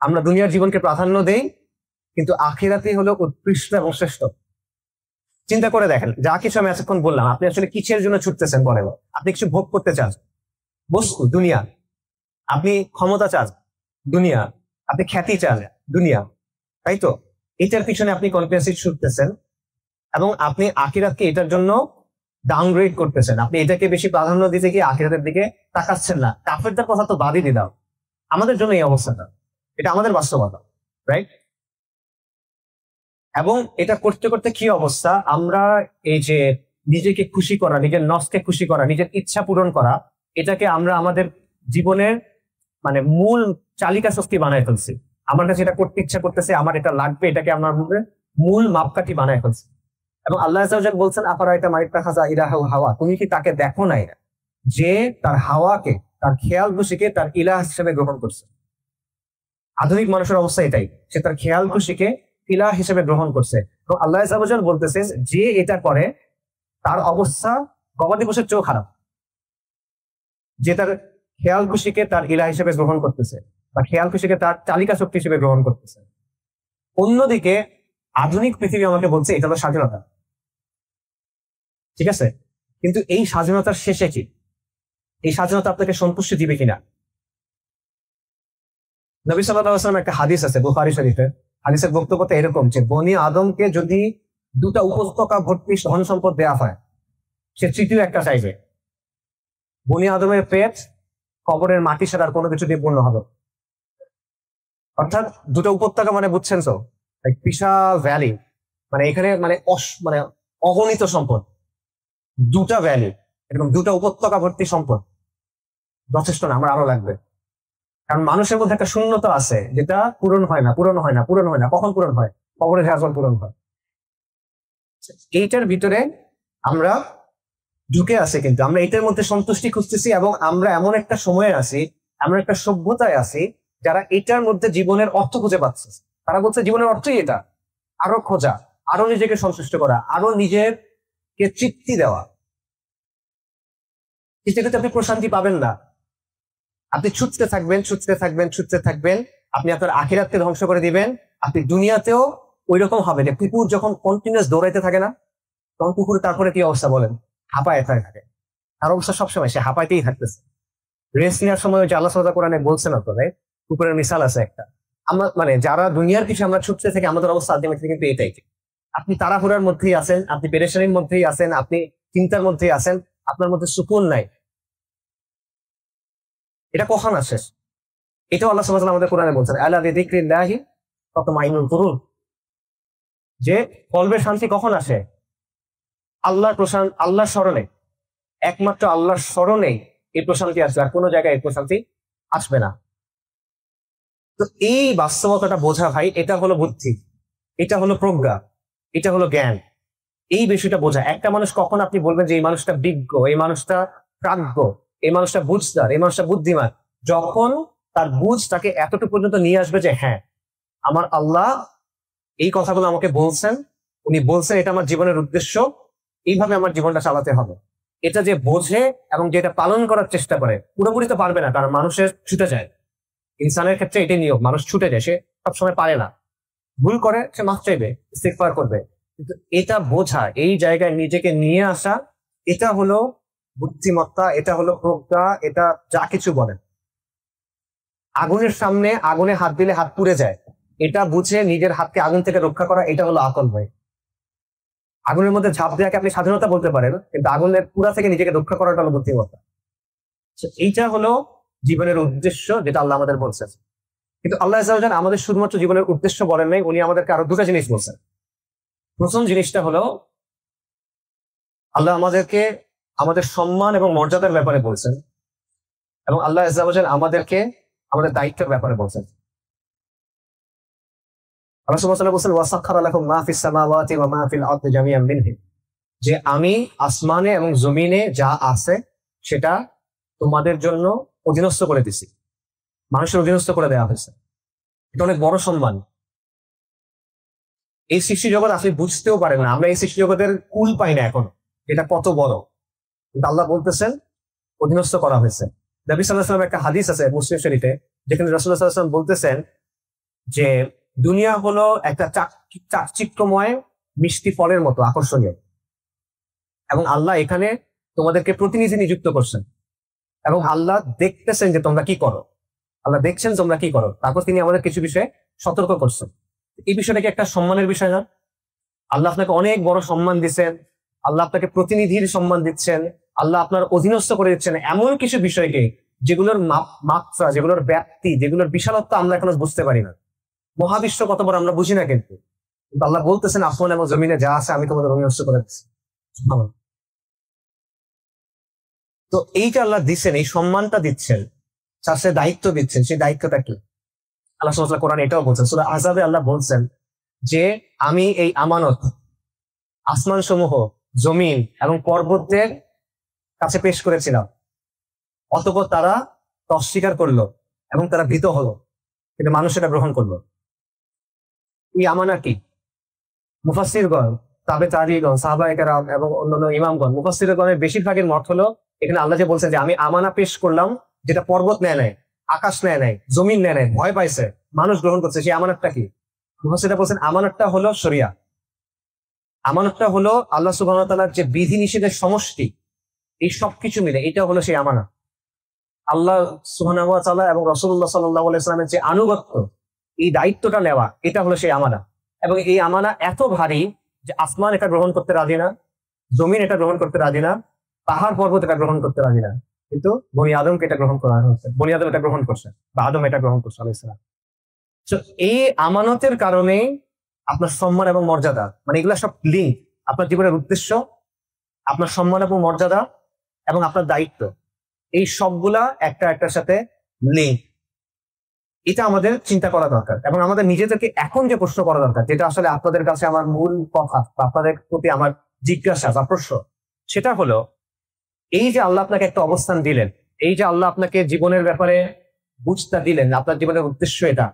আমরা দুনিয়ার জীবনকে প্রাধান্য দেই, কিন্তু আখিরাতই হলো উৎকৃষ্ট এবং শ্রেষ্ঠ। চিন্তা করে দেখেন, যা কিছু আমি এতক্ষণ বললাম, আপনি আসলে কিসের জন্য ছুটতেছেন বলেন? আপনি কিছু ভোগ করতে চান, বস্তু দুনিয়া। আপনি ক্ষমতা চান, দুনিয়া। আপনি খ্যাতি চান, দুনিয়া, তাই তো? এটার পিছনে আপনি কনফিডেন্সলি ছুটতেছেন এবং আপনি আখিরাতকে এটার জন্য ডাউনগ্রেড করতেছেন। আপনি এটাকে বেশি প্রাধান্য দিতে গিয়ে আখিরাতের দিকে তাকাচ্ছেন না। কাফেরদের কথা তো বাদই দিলাম, আমাদের জন্য এই অবস্থাটা, এটা আমাদের বাস্তবতা, রাইট? এবং এটা করতে করতে কি অবস্থা, আমরা এই যে নিজেকে খুশি করা, নিজের নফসকে খুশি করা, নিজের ইচ্ছা পূরণ করা, এটাকে আমরা আমাদের জীবনের মানে মূল চালিকা শক্তি বানায় ফেলছি। আমার কাছে এটা করতে ইচ্ছা করতেছে, আমার এটা লাগবে, এটাকে আমার মূল মাপকাঠি বানায় ফেলছি। এবং আল্লাহ আযজা ওয়া জাল্লা বলছেন, আফারাইতা মান ইত্তাখাযা ইলাহু হাওয়া, তুমি কি তাকে দেখো নাই যে তার হাওয়াকে, তার খেয়াল খুশিকে তার ইলাহ হিসেবে গ্রহণ করছে? আধুনিক মানুষের অবস্থা এটাই, সে তার খেয়াল খুশিকে ইলাহ হিসেবে গ্রহণ করছে। তো আল্লাহ আযজা ওয়া জাল্লা বলতেছেন, যে এটা করে তার অবস্থা গবাদি পশুর চেয়েও খারাপ। যে তার খেয়াল খুশিকে তার ইলাহ হিসেবে গ্রহণ করতেছে বা খেয়াল খুশিকে তার চালিকা শক্তি হিসেবে গ্রহণ করতেছে। অন্যদিকে আধুনিক পৃথিবী আমাকে বলছে এটা হলো স্বাধীনতা, ঠিক আছে? কিন্তু এই স্বাধীনতার শেষে কি? এই স্বাধীনতা আপনাকে সন্তুষ্টি দিবে কিনা? নবী সাল্লাল্লাহু আলাইহি ওয়াসাল্লাম একটা হাদিস আছে বুখারী শরীফে, হাদিসের বক্তব্যটা এরকম যে বনি আদমকে যদি দুটা উপত্যকা ভর্তি ধন সম্পদ দেওয়া হয়, সে তৃতীয় একটা চাইবে। বনি আদমের পেট কবরের মাটি ছাড়া আর কোনো কিছু দিয়ে পূর্ণ হবে। অর্থাৎ দুটো উপত্যকা মানে বুঝছেন তো, বিশাল ভ্যালি, মানে এখানে মানে মানে অগণিত সম্পদ, দুটা ভ্যালি, এরকম দুটা উপত্যকা ভর্তি সম্পদ যথেষ্ট না, আমার আরো লাগবে। কারণ মানুষের মধ্যে একটা শূন্যতা আছে যেটা পূরণ হয় না, পূরণ হয় না, পূরণ হয় না। কখন পূরণ হয়? কবরের হাজত পূরণ হয়। এইটার ভিতরে আমরা ঢুকে আছে, কিন্তু আমরা এটার মধ্যে সন্তুষ্টি খুঁজতেছি এবং আমরা এমন একটা সময়ে আছি, এমন একটা সভ্যতায় আছি যারা এটার মধ্যে জীবনের অর্থ খুঁজে পাচ্ছে। তারা বলছে জীবনের অর্থই এটা, আরো খোঁজা, আরো নিজেকে সন্তুষ্ট করা, আরো নিজেরকে তৃপ্তি দেওয়া। এটাকে আপনি প্রশান্তি পাবেন না। আপনি ছুটতে থাকবেন, ছুটতে থাকবেন, ছুটতে থাকবেন, আপনি আপনার আখিরাতকে ধ্বংস করে দিবেন। আপনি দুনিয়াতেও ওই রকম হবে যে কুকুর যখন কন্টিনিউয়াস দৌড়াইতে থাকে না, তখন কুকুর তারপরে কি অবস্থা বলেন? হাঁপায় থাকে। তার অবস্থা সবসময় সে হাঁপাইতেই থাকতেছে। রেস্ট নেওয়ার সময় যে আল্লাহ সুবহানাহু ওয়া তাআলা কোরআনে বলছেন আপনারা, কুকুরের মিসাল আছে একটা। আমরা মানে যারা দুনিয়ার কিছু আমরা ছুটতে থাকি, আমাদের অবস্থা আলটিমেটলি কিন্তু এটাই। আপনি তাড়াহুড়ার মধ্যেই আছেন, আপনি পেরেশানির মধ্যেই আছেন, আপনি চিন্তার মধ্যেই আছেন, আপনার মধ্যে সুকুন নাই। এটা কখন আসে? এটাও আল্লাহ সুবহানাহু ওয়া তাআলা আমাদের কোরআনে বলছেন, আলা বিযিকরিল্লাহি তাতমাইন্নুল কুলুব, যে কলবের শান্তি কখন আসে? আল্লাহর স্মরণে, একমাত্র আল্লাহর স্মরণেই এই প্রশান্তি আসবে, আর কোনো জায়গায় এই প্রশান্তি আসবে না। তো এই বাস্তবতাটা বোঝা ভাই, এটা হলো বুদ্ধি, এটা হলো প্রজ্ঞা, এটা হলো জ্ঞান। এই বিষয়টা বোঝা। একটা মানুষ কখন আপনি বলবেন যে এই মানুষটা বিজ্ঞ, এই মানুষটা প্রাজ্ঞ, এই মানুষটা বুঝদার, এই মানুষটা বুদ্ধিমান, যখন তার বুঝ তাকে এতটুকু পর্যন্ত নিয়ে আসবে যে হ্যাঁ, আমার আল্লাহ এই কথাগুলো আমাকে বলছেন, উনি বলছেন এটা আমার জীবনের উদ্দেশ্য, এইভাবে আমার জীবনটা চালাতে হবে। এটা যে বোঝে এবং যেটা পালন করার চেষ্টা করে, পুরোপুরি তো পারবে না, কারণ মানুষের ছুটে যায়। ইনসানের ক্ষেত্রে এটাই নিয়ম, মানুষ ছুটে যায়, সে সবসময় পারে না, ভুল করে, সে মাফ চাইবে, ইস্তিগফার করবে। কিন্তু এটা বোঝা, এই জায়গায় নিজেকে নিয়ে আসা, এটা হলো বুদ্ধিমত্তা, এটা হলো প্রজ্ঞা, এটা যা কিছু বলেন। আগুনের সামনে আগুনে হাত দিলে হাত পুড়ে যায়, এটা বুঝে নিজের হাতকে আগুন থেকে রক্ষা করা, এটা হলো আকল ভাই। আগুনের মধ্যে ঝাঁপ দেওয়াকে আপনি স্বাধীনতা বলতে পারেন, কিন্তু আগুনের পুরা থেকে নিজেকে রক্ষা করাটা হলো বুদ্ধিমত্তা। এইটা হলো জীবনের উদ্দেশ্য, যেটা আল্লাহ আমাদের বলছেন। কিন্তু আল্লাহ আমাদের শুধুমাত্র জীবনের উদ্দেশ্য বলেন নাই, উনি আমাদেরকে আরো দুটা জিনিস বলছেন। প্রথম জিনিসটা হলো, আল্লাহ আমাদেরকে আমাদের সম্মান এবং মর্যাদার ব্যাপারে বলছেন, এবং আল্লাহ আযজা ওয়া জাল আমাদেরকে আমাদের দায়িত্বের ব্যাপারে বলছেন। আল্লাহ সুবহানাহু ওয়া তাআলা বলছেন ওয়াসাখখারা লাকুম মা ফিস সামাওয়াতি ওয়া মা ফিল আরদি জামিআন মিনহু, যে আমি আসমানে এবং জমিনে যা আছে সেটা তোমাদের জন্য অধীনস্থ করে দিছি, মানুষের অধীনস্থ করে দেওয়া হয়েছে। এটা অনেক বড় সম্মান। এই সৃষ্টি জগৎ আপনি বুঝতেও পারেন না, আমরা এই সৃষ্টি জগতের কুল পাই না এখন, এটা কত বড়, কিন্তু আল্লাহ বলতেছেন অধীনস্থ করা হয়েছে। নবী সাল্লাল্লাহু আলাইহি ওয়াসাল্লাম একটা হাদিস আছে মুসলিম শরীফে, যেখানে রাসূলুল্লাহ সাল্লাল্লাহু আলাইহি ওয়াসাল্লাম বলতেছেন যে দুনিয়া হলো একটা চাকচিক্যময় মিষ্টি ফলের মতো আকর্ষণীয়, এবং আল্লাহ এখানে তোমাদেরকে প্রতিনিধি নিযুক্ত করছেন, এবং আল্লাহ দেখতেছেন যে তোমরা কি করো, আল্লাহ দেখছেন তোমরা কি করো, তারপর তিনি আমাদের কিছু বিষয়ে সতর্ক করছেন। এই বিষয়টা কি একটা সম্মানের বিষয় না? আল্লাহ আপনাকে অনেক বড় সম্মান দিচ্ছেন, আল্লাহ আপনাকে প্রতিনিধির সম্মান দিচ্ছেন, আল্লাহ আপনার অধীনস্থ করে দিচ্ছেন এমন কিছু বিষয়কে যেগুলোর মাত্রা, যেগুলোর ব্যাপ্তি, যেগুলোর বিশালত্ব আমরা এখন বুঝতে পারি না। মহাবিশ্ব কত বড় আমরা বুঝি না, কিন্তু আল্লাহ বলতেছেন আসমান এবং জমিনে যা আছে আমি তোমাদের অধীনস্থ করে দিচ্ছি। তো এইটা আল্লাহ দিচ্ছেন, এই সম্মানটা দিচ্ছেন, তার সে দায়িত্ব দিচ্ছেন, সেই দায়িত্বটা কি? আল্লাহ সুবহানাহু ওয়া তাআলা কোরআনে এটাও বলছেন, সূরা আহজাবে আল্লাহ বলছেন যে আমি এই আমানত আসমান সমূহ, জমিন এবং পর্বতের কাছে পেশ করেছিলাম, অতঃপর তারা অস্বীকার করলো এবং তারা ভীত হলো, কিন্তু মানুষ এটা গ্রহণ করলো। এই আমানা কি? মুফাসসিরগণ, তাবেঈগণ, সাহাবায়ে কেরাম এবং অন্যান্য ইমামগণ, মুফাসসিরগণের বেশিরভাগের মত হলো এখানে আল্লাহ যে বলছেন যে আমি আমানা পেশ করলাম, যেটা পর্বত নেয় নাই, আকাশ নেয় নাই, জমিন নেয় নাই, ভয় পাইছে, মানুষ গ্রহণ করছে, সেই আমানতটা কি? মুফাসসিররা বলছেন আমানতটা হলো শরিয়া, আমানতটা হলো আল্লাহ সুবহানাহু ওয়া তাআলার যে বিধি নিষেধের সমষ্টি, এই সবকিছু মিলে এটা হলো সেই আমানত। আল্লাহ সুবহানাহু ওয়া তাআলা এবং রাসূলুল্লাহ সাল্লাল্লাহু আলাইহি ওয়াসাল্লামের যে আনুগত্য, এই দায়িত্বটা নেওয়া, এটা হলো সেই আমানা। এবং এই আমানা এত ভারী যে আসমান এটা গ্রহণ করতে রাজি না, জমিন এটা গ্রহণ করতে রাজি না, পাহাড় পর্বত এটা গ্রহণ করতে রাজি না, কিন্তু বনি আদমকে এটা গ্রহণ করা হয়েছে, বনি আদম এটা গ্রহণ করছে, বা আদম এটা গ্রহণ করছে আলাইহিস সালাম। তো এই আমানতের কারণে আপনার সম্মান এবং মর্যাদা, মানে এগুলা সব লিঙ্ক, আপনার জীবনের উদ্দেশ্য, আপনার সম্মান এবং মর্যাদা এবং আপনার দায়িত্ব, এই সবগুলা একটা একটার সাথে লিঙ্ক। এটা আমাদের চিন্তা করা দরকার, এবং আমাদের নিজেদেরকে এখন যে প্রশ্ন করা দরকার, যেটা আসলে আপনাদের কাছে আমার মূল কথা বা আপনাদের প্রতি আমার জিজ্ঞাসা বা প্রশ্ন, সেটা হলো এই যে আল্লাহ আপনাকে একটা অবস্থান দিলেন, এই যে আল্লাহ আপনাকে জীবনের ব্যাপারে বুঝতে দিলেন, আপনার জীবনের উদ্দেশ্য এটা,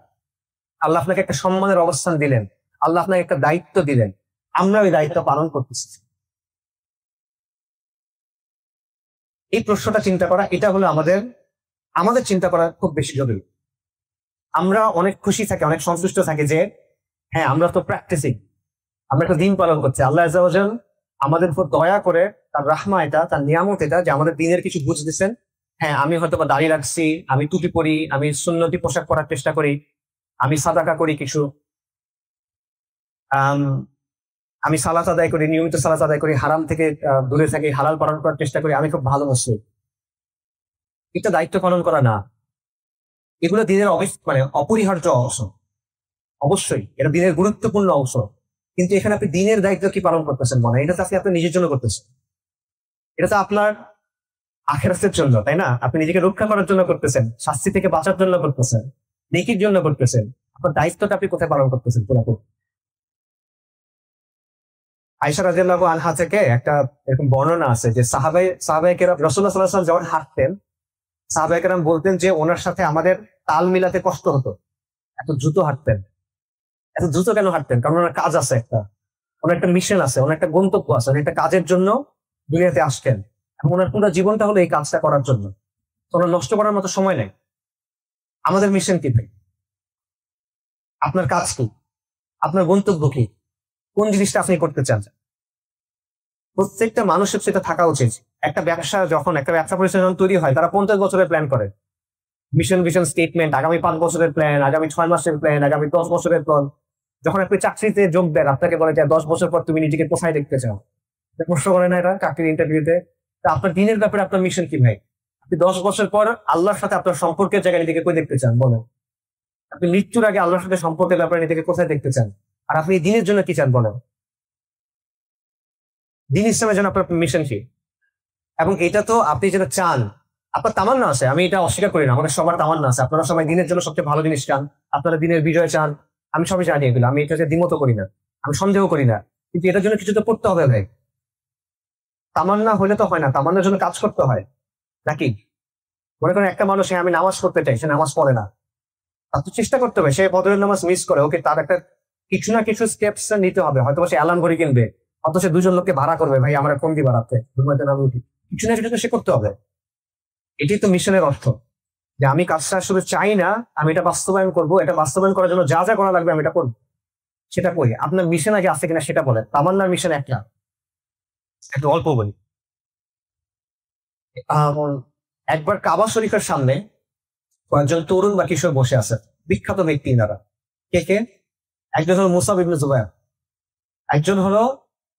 আল্লাহ আপনাকে একটা সম্মানের অবস্থান দিলেন, আল্লাহ আপনাকে একটা দায়িত্ব দিলেন, আমরা ওই দায়িত্ব পালন করতেছি? এই প্রশ্নটা চিন্তা করা, এটা হলো আমাদের চিন্তা করা খুব বেশি জরুরি। আমরা অনেক খুশি থাকি, অনেক সন্তুষ্ট থাকি যে হ্যাঁ আমরা তো প্র্যাকটিসিং, আমরা একটা দিন পালন করছি, আল্লাহ আযজা ওয়া জাল আমাদের উপর দয়া করে, তার রাহমা এটা, তার নিয়ামত এটা, যে আমাদের দিনের কিছু বুঝ দিচ্ছেন। হ্যাঁ আমি হয়তো বা দাড়ি রাখছি, আমি টুপি পরি, আমি সুন্নতি পোশাক পরার চেষ্টা করি, আমি সাদাকা করি কিছু, আমি সালাত আদায় করি, নিয়মিত সালাত আদায় করি, হারাম থেকে দূরে থাকি, হালাল পালন করার চেষ্টা করি, আমি খুব ভালো মুসলিম। এটা দায়িত্ব পালন করা না, এগুলো দিনের মানে অপরিহার্য অংশ, অবশ্যই এটা দিনের গুরুত্বপূর্ণ অংশ, কিন্তু এখানে আপনি দিনের দায়িত্ব কি পালন করতেছেন মনে, এটা তো আপনি আপনার নিজের জন্য করতেছেন, এটা তো আপনার আখিরাতের জন্য, তাই না? আপনি নিজেকে রক্ষা করার জন্য করতেছেন, শাস্তি থেকে বাঁচার জন্য করতেছেন, নেকির জন্য করতেছেন। আপনার দায়িত্বটা আপনি কোথায় পালন করতেছেন পুরোপুরি? আয়েশা রাদিয়াল্লাহু আনহা থেকে একটা এরকম বর্ণনা আছে যে সাহাবায়ে কেরাম রাসূলুল্লাহ সাল্লাল্লাহু আলাইহি ওয়াসাল্লাম যখন হাঁটতেন, সাহাবায়ে কেরাম বলতেন যে ওনার সাথে আমাদের তাল মিলাতে কষ্ট হতো, এত দ্রুত হাঁটতেন। এত দ্রুত কেন হাঁটতেন? কারণ ওনার কাজ আছে, ওনার একটা মিশন আছে, ওনার একটা গন্তব্য আছে, ওনার একটা কাজের জন্য দুনিয়াতে আসতেন, এবং ওনার পুরো জীবনটা হলো এই কাজটা করার জন্য। ওনার নষ্ট করার মতো সময় নেই। আমাদের মিশন কি? আপনার কাজ কি? আপনার গন্তব্য কি? কোন জিনিসটা আপনি করতে চান? প্রত্যেকটা মানুষের সেটা থাকা উচিত। একটা ব্যবসা প্রতিষ্ঠান তৈরি হয়, তারা 50 বছরের প্ল্যান করে, মিশন স্টেটমেন্ট, আগামী 5 বছরের প্ল্যান, আগামী 6 মাসের প্ল্যান, আগামী 10 বছরের প্ল্যান। যখন আপনি চাকরিতে যোগ দেন, আপনাকে বলে যে 10 বছর পর তুমি নিজেকে কোথায় দেখতে চাও, প্রশ্ন করে না এটা চাকরির ইন্টারভিউতে? আপনার দিনের ব্যাপারে আপনার মিশন কি ভাই? আপনি 10 বছর পর আল্লাহর সাথে আপনার সম্পর্কের জায়গায় নিজেকে কই দেখতে চান বলেন? আপনি মৃত্যুর আগে আল্লাহর সাথে সম্পর্কের ব্যাপারে নিজেকে কোথায় দেখতে চান? আর আপনি দিনের জন্য কি চান বলেন? দিন ইসলামের জন্য আপনার মিশন কি? এবং এটা তো আপনি যেটা চান, আপনার তামান্না আছে, আমি এটা অস্বীকার করি না, আমাদের সবার তামান্না আছে, আপনারা সবাই দিনের জন্য সবচেয়ে ভালো জিনিস চান, আপনারা দিনের বিজয় চান, আমি সবই জানি এগুলো, আমি এটাকে দ্বিমত করি না, আমি সন্দেহ করি না, কিন্তু এটার জন্য কিছু তো করতে হবে ভাই। তামান্না হলে তো হয় না, তামান্নার জন্য কাজ করতে হয় নাকি? মনে করেন একটা মানুষ, আমি নামাজ পড়তে চাই, সে নামাজ পড়ে না, তার তো চেষ্টা করতে হবে, সে ফজরের নামাজ মিস করে, ওকে তার একটা কিছু না কিছু স্টেপস নিতে হবে, হয়তো সে অ্যালার্ম ঘড়ি কিনবে, হয়তো সে দুজন লোককে ভাড়া করবে, ভাই আমার ফোন দিয়ে বাড়াতে ঘুমাতে না উঠি, কিছু না কিছু তো সে করতে হবে। এটাই তো মিশনের অর্থ, যে আমি কাজটা শুধু চাই না, আমি এটা বাস্তবায়ন করবো, এটা বাস্তবায়ন করার জন্য যা যা করা লাগবে আমি এটা করবো, সেটা করি। আপনার মিশন আগে আছে কিনা সেটা বলে। তামান্নার মিশন একটা, একটু অল্প বলি। আহ, একবার কাবা শরীফের সামনে কয়েকজন তরুণ বা কিশোর বসে আছে, বিখ্যাত ব্যক্তি এনারা। কে কে? একজন হলো মুসাব ইবনে জুবায়ের, একজন হলো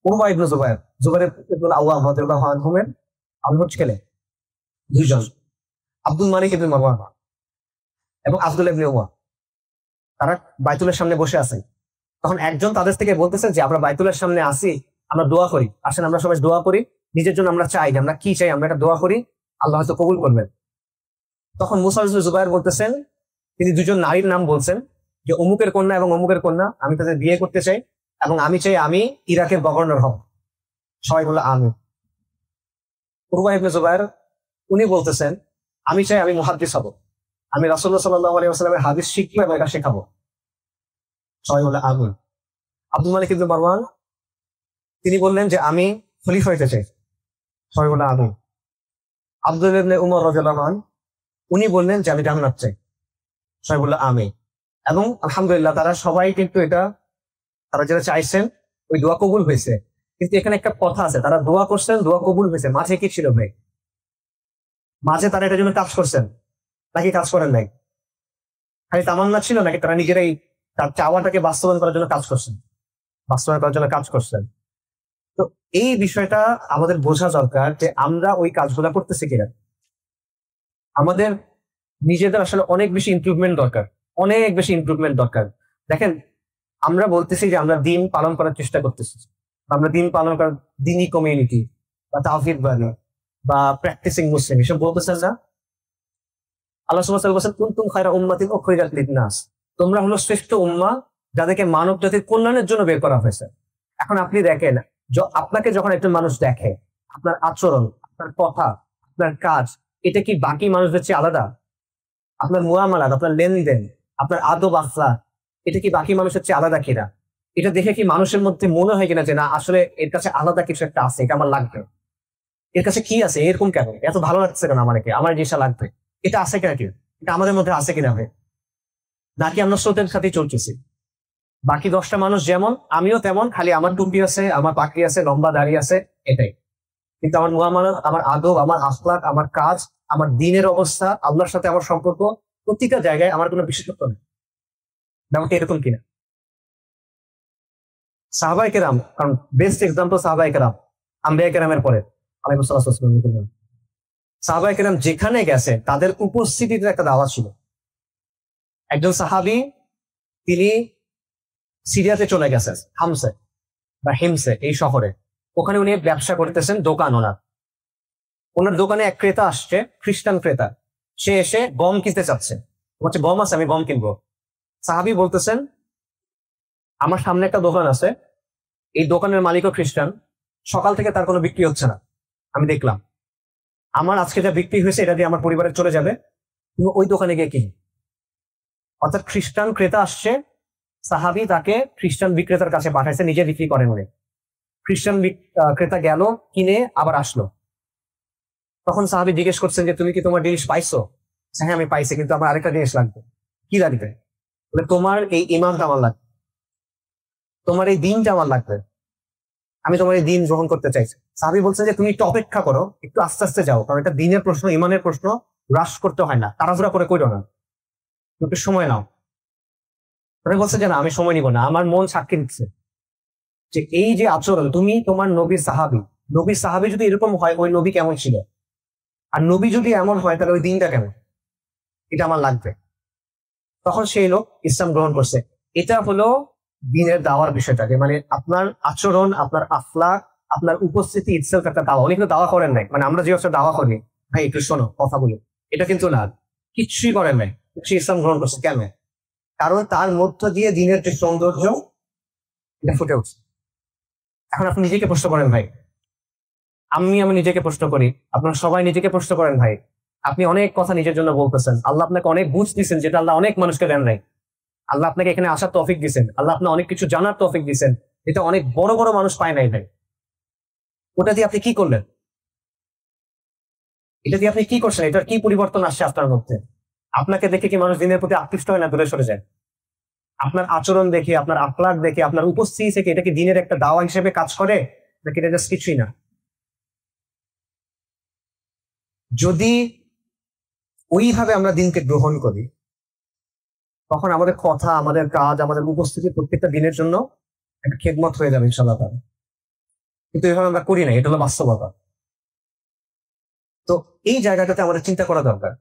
উরওয়া ইবনে জুবায়ের, জুবায়ের ইবনে আওয়াম রাদিয়াল্লাহু আনহুমের আম্মুর ছেলে, দুইজন, আব্দুল মালিক ইবনে মারওয়ান এবং আব্দুল ইবনে উমা। তারা বাইতুলের সামনে বসে আছেন। তখন একজন তাদের থেকে বলতেছে যে আমরা বাইতুলের সামনে আসি, আমরা দোয়া করি, আসেন আমরা সবাই দোয়া করি, নিজের জন্য আমরা চাই যে আমরা কি চাই, আমরা একটা দোয়া করি, আল্লাহ হয়তো কবুল করবেন। তখন মুসা ইবনে জুবায়ের বলতেছেন, তিনি দুজন নারীর নাম বলছেন, যে অমুকের কন্যা এবং অমুকের কন্যা, আমি তাদের বিয়ে করতে চাই এবং আমি চাই আমি ইরাকের গভর্নর হব। সবাই বললো আমি। উরওয়া ইবনে জুবায়ের উনি বলতেছেন, আমি চাই আমি মুহাদ্দিস হব, আমি রাসূলুল্লাহ সাল্লাল্লাহু আলাইহি ওয়াসাল্লামের হাদিস শিখবো এবং এটা শেখাবো। সবাই বললো আমি। আব্দুল মালিক ইবনে মারওয়ান তিনি বললেন যে আমি খলিফা হইতে চাই। সবাই বললো আমি। আব্দুল ইবনে উমর রাদিয়াল্লাহু আনহু উনি বললেন যে আমি জান্নাত চাই। সবাই বললো আমি। এবং আলহামদুলিল্লাহ তারা সবাই কিন্তু এটা, তারা যেটা চাইছেন ওই দোয়া কবুল হয়েছে। কিন্তু এখানে একটা কথা আছে, তারা দোয়া করছেন, দোয়া কবুল হয়েছে, মাঝে কি ছিল ভাই? মাঝে তারা এটার জন্য কাজ করছেন নাকি কাজ করেন নাই? খালি তামান্না ছিল নাকি তারা নিজেরাই তার চাওয়াটাকে বাস্তবায়ন করার জন্য কাজ করছেন? বাস্তবায়ন করার জন্য কাজ করছেন। তো এই বিষয়টা আমাদের বোঝা দরকার যে আমরা ওই কাজগুলা করতেছি কিনা। আমাদের নিজেদের আসলে অনেক বেশি ইমপ্রুভমেন্ট দরকার, অনেক বেশি ইমপ্রুভমেন্ট দরকার। দেখেন, আমরা বলতেছি যে আমরা দিন পালন করার চেষ্টা করতেছি, আমরা দিন পালন করার, দিনী কমিউনিটি বা তাওহীদ বাণী বা প্র্যাকটিসিং মুসলিম এসব বলতেছেন না। আল্লাহ সুবহানাহু ওয়া তাআলা বলেছেন, কুনতুম খায়রা উম্মাতিন উখরিজাত লিন-নাস, তোমরা হলো শ্রেষ্ঠ উম্মাহ যাদেরকে মানব জাতির কল্যাণের জন্য বের করা হয়েছে। এখন আপনি দেখেন, আপনাকে যখন একজন মানুষ দেখে, আপনার আচরণ, আপনার কথা, আপনার কাজ, এটা কি বাকি মানুষদের চেয়ে আলাদা? আপনার মুআমালাত, আপনার লেনদেন, আপনার আদব আখলাক, এটা কি বাকি মানুষের চেয়ে আলাদা কিনা? এটা দেখে কি মানুষের মধ্যে মনে হয় কিনা যে না আসলে এর কাছে আলাদা কিছু একটা আছে, এটা আমার লাগবে, এর কাছে কি আছে, এরকম কেন, এত ভালো লাগছে কেন আমাকে, আমার জিনিসটা লাগবে, এটা আছে কিনা, কি এটা আমাদের মধ্যে আছে কিনা ভাই? নাকি আমরা স্রোতের সাথে চলতেছি? বাকি 10টা মানুষ যেমন আমিও তেমন, খালি আমার টুপি আছে, আমার পাখি আছে, লম্বা দাড়ি আছে, এটাই। কিন্তু আমার মুআমালাত, আমার আদব, আমার আখলাক, আমার কাজ, আমার দিনের অবস্থা, আল্লাহর সাথে আমার সম্পর্ক, প্রতিটা জায়গায় আমার কোনো বিশেষত্ব নেই। ব্যাপারটা এরকম কিনা? সাহাবায়ে কেরাম, কারণ বেস্ট এক্সাম্পল সাহাবায়ে কেরাম, আম্বিয়া কেরামের পরে আলাইহিস সালাম, সাহাবায়ে কেরাম যেখানে গেছে তাদের উপস্থিতিতে একটা দাওয়াত ছিল। একজন সাহাবী তিনি সিরিয়াতে চলে গেছেন, হামসে বা হিমসে এই শহরে, ওখানে উনি ব্যবসা করতেছেন, দোকান ওনার দোকানে এক ক্রেতা আসছে, খ্রিস্টান ক্রেতা, সে এসে গম কিনতে চাচ্ছে, বলছে গম আছে, আমি গম কিনবো। সাহাবী বলতেছেন, আমার সামনে একটা দোকান আছে, এই দোকানের মালিকও খ্রিস্টান, সকাল থেকে তার কোনো বিক্রি হচ্ছে না, আমি দেখলাম, আমার আজকে যা বিক্রি হয়েছে এটা দিয়ে আমার পরিবারে চলে যাবে, তুমি ওই দোকানে গিয়ে কিনি। অর্থাৎ খ্রিস্টান ক্রেতা আসছে, সাহাবী তাকে খ্রিস্টান বিক্রেতার কাছে পাঠাইছে, নিজে বিক্রি করেন উনি। খ্রিস্টান ক্রেতা গেল, কিনে আবার আসলো। তখন সাহাবী জিজ্ঞেস করছেন যে তুমি কি তোমার জিনিস পাইছো? হ্যাঁ আমি পাইছি, কিন্তু আমার আরেকটা জিনিস লাগবে। কি লাগবে? বলে তোমার এই ইমানটা আমার লাগবে, তোমার এই দিনটা আমার লাগবে, আমি তোমার এই দিন গ্রহণ করতে চাইছি। সাহাবী বলছেন যে তুমি একটু অপেক্ষা করো, একটু আস্তে আস্তে যাও, কারণ এটা দিনের প্রশ্ন, ইমানের প্রশ্ন, রাশ করতে হয় না, তাড়াহুড়া করে কইরো না, একটু সময় নাও। উনি বলছে যে না আমি সময় নিব না, আমার মন সাক্ষী দিচ্ছে যে এই যে আচরণ, তুমি তোমার নবীর সাহাবী, নবীর সাহাবী যদি এরকম হয়, ওই নবী কেমন ছিল, আর নবী যদি এমন হয় তাহলে ওই দিনটা কেমন, এটা আমার লাগবে। তখন সেই লোক ইসলাম গ্রহণ করছে। এটা হলো দিনের দাওয়ার বিষয়টাকে, মানে আপনার আচরণ, আপনার আখলাক, আপনার উপস্থিতি ইটসেলফ একটা দাওয়া। উনি কিন্তু দাওয়া করেন নাই, মানে আমরা যে হচ্ছে দাওয়া করি ভাই একটু শোনো কথা বলি, এটা কিন্তু না, কিচ্ছুই করেন নাই, সে ইসলাম গ্রহণ করছে। কেন? কারণ তার মধ্য দিয়ে দিনের যে সৌন্দর্য এটা ফুটে উঠছে। এখন আপনি নিজেকে প্রশ্ন করেন ভাই, আমি নিজেকে প্রশ্ন করি, আপনারা সবাই নিজেকে প্রশ্ন করেন ভাই, আপনি অনেক কথা নিজের জন্য বলতেছেন, আল্লাহ আপনাকে অনেক বুঝ দিচ্ছেন যেটা আল্লাহ অনেক মানুষকে দেন নাই। আল্লাহ আপনাকে এখানে আসার তৌফিক দিচ্ছেন, আল্লাহ আপনার অনেক কিছু জানার তৌফিক দিচ্ছেন, এটা অনেক বড় বড় মানুষ পায় নাই ভাই। ওটা দিয়ে আপনি কি করলেন? এটা দিয়ে আপনি কি করছেন? এটার কি পরিবর্তন আসছে আপনার মধ্যে? আপনাকে দেখে কি মানুষ দিনের প্রতি আকৃষ্ট হয় না দূরে সরে যায়? আপনার আচরণ দেখে, আপনার আখলাক দেখে, আপনার উপস্থিতি থেকে এটা কি দিনের একটা দাওয়া হিসেবে কাজ করে, নাকি এটা জাস্ট কিছুই না? যদি ওইভাবে আমরা দিনকে গ্রহণ করি, তখন আমাদের কথা, আমাদের কাজ, আমাদের উপস্থিতি প্রত্যেকটা দিনের জন্য একটা খেদমত হয়ে যাবে ইনশাআল্লাহ। কিন্তু এভাবে আমরা করি না, এটা হলো বাস্তবতা। তো এই জায়গাটাতে আমাদের চিন্তা করা দরকার।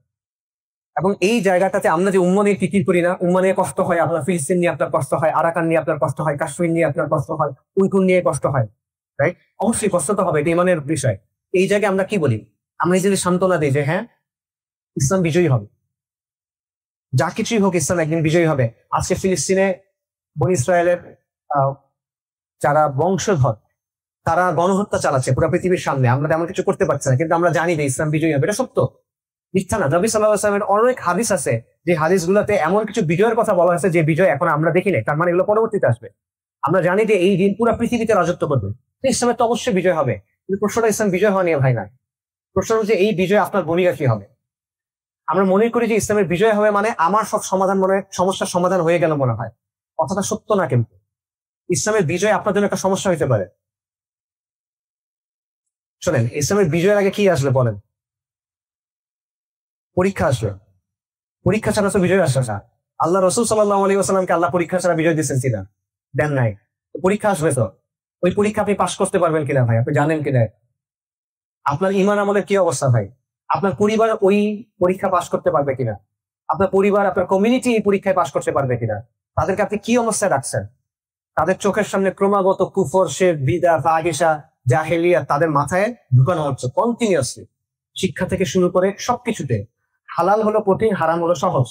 এবং এই জায়গাটাতে আমরা যে উম্মা নিয়ে ফিকির করি না, উম্মা নিয়ে কষ্ট হয়, আপনার ফিলিস্তিন নিয়ে আপনার কষ্ট হয়, আরাকান নিয়ে আপনার কষ্ট হয়, কাশ্মীর নিয়ে আপনার কষ্ট হয়, উইকুর নিয়ে কষ্ট হয়, রাইট? অবশ্যই কষ্ট তো হবে, এটা ইমানের বিষয়। এই জায়গায় আমরা কি বলি? আমরা যদি সান্ত্বনা দিই যে হ্যাঁ, ইসলাম বিজয়ী হবে, যা কিছুই হোক ইসলাম একদিন বিজয়ী হবে। আজকে ফিলিস্তিনে বনি ইসরায়েলের যারা বংশধর, তারা গণহত্যা চালাচ্ছে পুরো পৃথিবীর সামনে, আমরা তেমন কিছু করতে পারছি না, কিন্তু আমরা জানি যে ইসলাম বিজয়ী হবে। এটা সত্য, মিথ্যা না। নবী সাল্লাল্লাহু আলাইহি ওয়াসাল্লামের অনেক হাদিস আছে, যে হাদিসগুলোতে এমন কিছু বিজয়ের কথা বলা হয়েছে যে বিজয় এখন আমরা দেখি নাই, তার মানে এগুলো পরবর্তীতে আসবে। আমরা জানি যে এই দিন পুরো পৃথিবীতে রাজত্ব করবে, তো ইসলামের তো অবশ্যই বিজয় হবে। কিন্তু প্রশ্নটা ইসলাম বিজয় হওয়া নিয়ে ভাই না, প্রশ্ন হচ্ছে এই বিজয় আপনার ভূমিকা কি হবে। আমরা মনে করি যে ইসলামের বিজয় হবে মানে আমার সব সমাধান, মনে সমস্যার সমাধান হয়ে গেল মনে হয়। কথাটা সত্য না, কিন্তু ইসলামের বিজয় আপনার জন্য একটা সমস্যা হইতে পারে। শোনেন, ইসলামের বিজয়ের আগে কি আসবে বলেন? পরীক্ষা আসবে। পরীক্ষা ছাড়া তো বিজয় আসবে না। আল্লাহ রসুল সাল্লাল্লাহু আলাইহি ওয়াসাল্লামকে আল্লাহ পরীক্ষা ছাড়া বিজয় দিচ্ছেন কিনা? দেন নাই। পরীক্ষা আসবে তো, ওই পরীক্ষা আপনি পাশ করতে পারবেন কিনা ভাই, আপনি জানেন কিনা? আপনার ইমান আমলের কি অবস্থা ভাই? আপনার পরিবার ওই পরীক্ষা পাশ করতে পারবে কিনা? আপনার পরিবার, আপনার কমিউনিটি এই পরীক্ষায় পাশ করতে পারবে কিনা? তাদেরকে আপনি কি অবস্থায় রাখছেন? তাদের চোখের সামনে ক্রমাগত কুফর, শিরক, বিদআত, ফাহিশা, জাহেলিয়াত তাদের মাথায় ঢুকানো হচ্ছে কন্টিনিউয়াসলি। শিক্ষা থেকে শুরু করে সবকিছুতে। হালাল হলো কঠিন, হারাম হলো সহজ।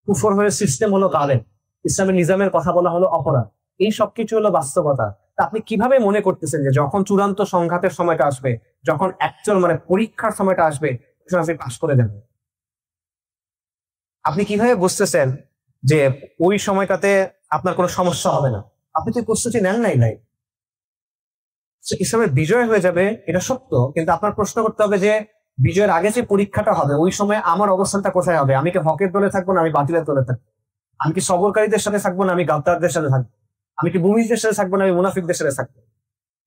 কুফর হলো সিস্টেম, হলো কালেম। ইসলামের নিজামের কথা বলা হলো অপরাধ। এই সবকিছু হলো বাস্তবতা। তা আপনি কিভাবে মনে করতেছেন যে যখন চূড়ান্ত সংঘাতের সময়টা আসবে, যখন অ্যাকচুয়াল মানে পরীক্ষার সময়টা আসবে, আপনি পাশ করে যাবেন? আপনি কিভাবে বুঝতেছেন যে ওই সময়টাতে আপনার কোনো সমস্যা হবে না? আপনি তো প্রস্তুতি নেন নাই ভাই। ইসলামের বিজয় হয়ে যাবে এটা সত্য, কিন্তু আপনার প্রশ্ন করতে হবে যে বিজয়ের আগে যে পরীক্ষাটা হবে, ওই সময় আমার অবস্থানটা কোথায় হবে? আমি কি হকের দলে থাকবো না আমি বাতিলের দলে থাকবো? আমি কি সবরকারীদের সাথে থাকবো না আমি গাদ্দারদের সাথে থাকবো? আমি কি ভূমিদের সাথে থাকবো না আমি মুনাফিকদের সাথে থাকবো?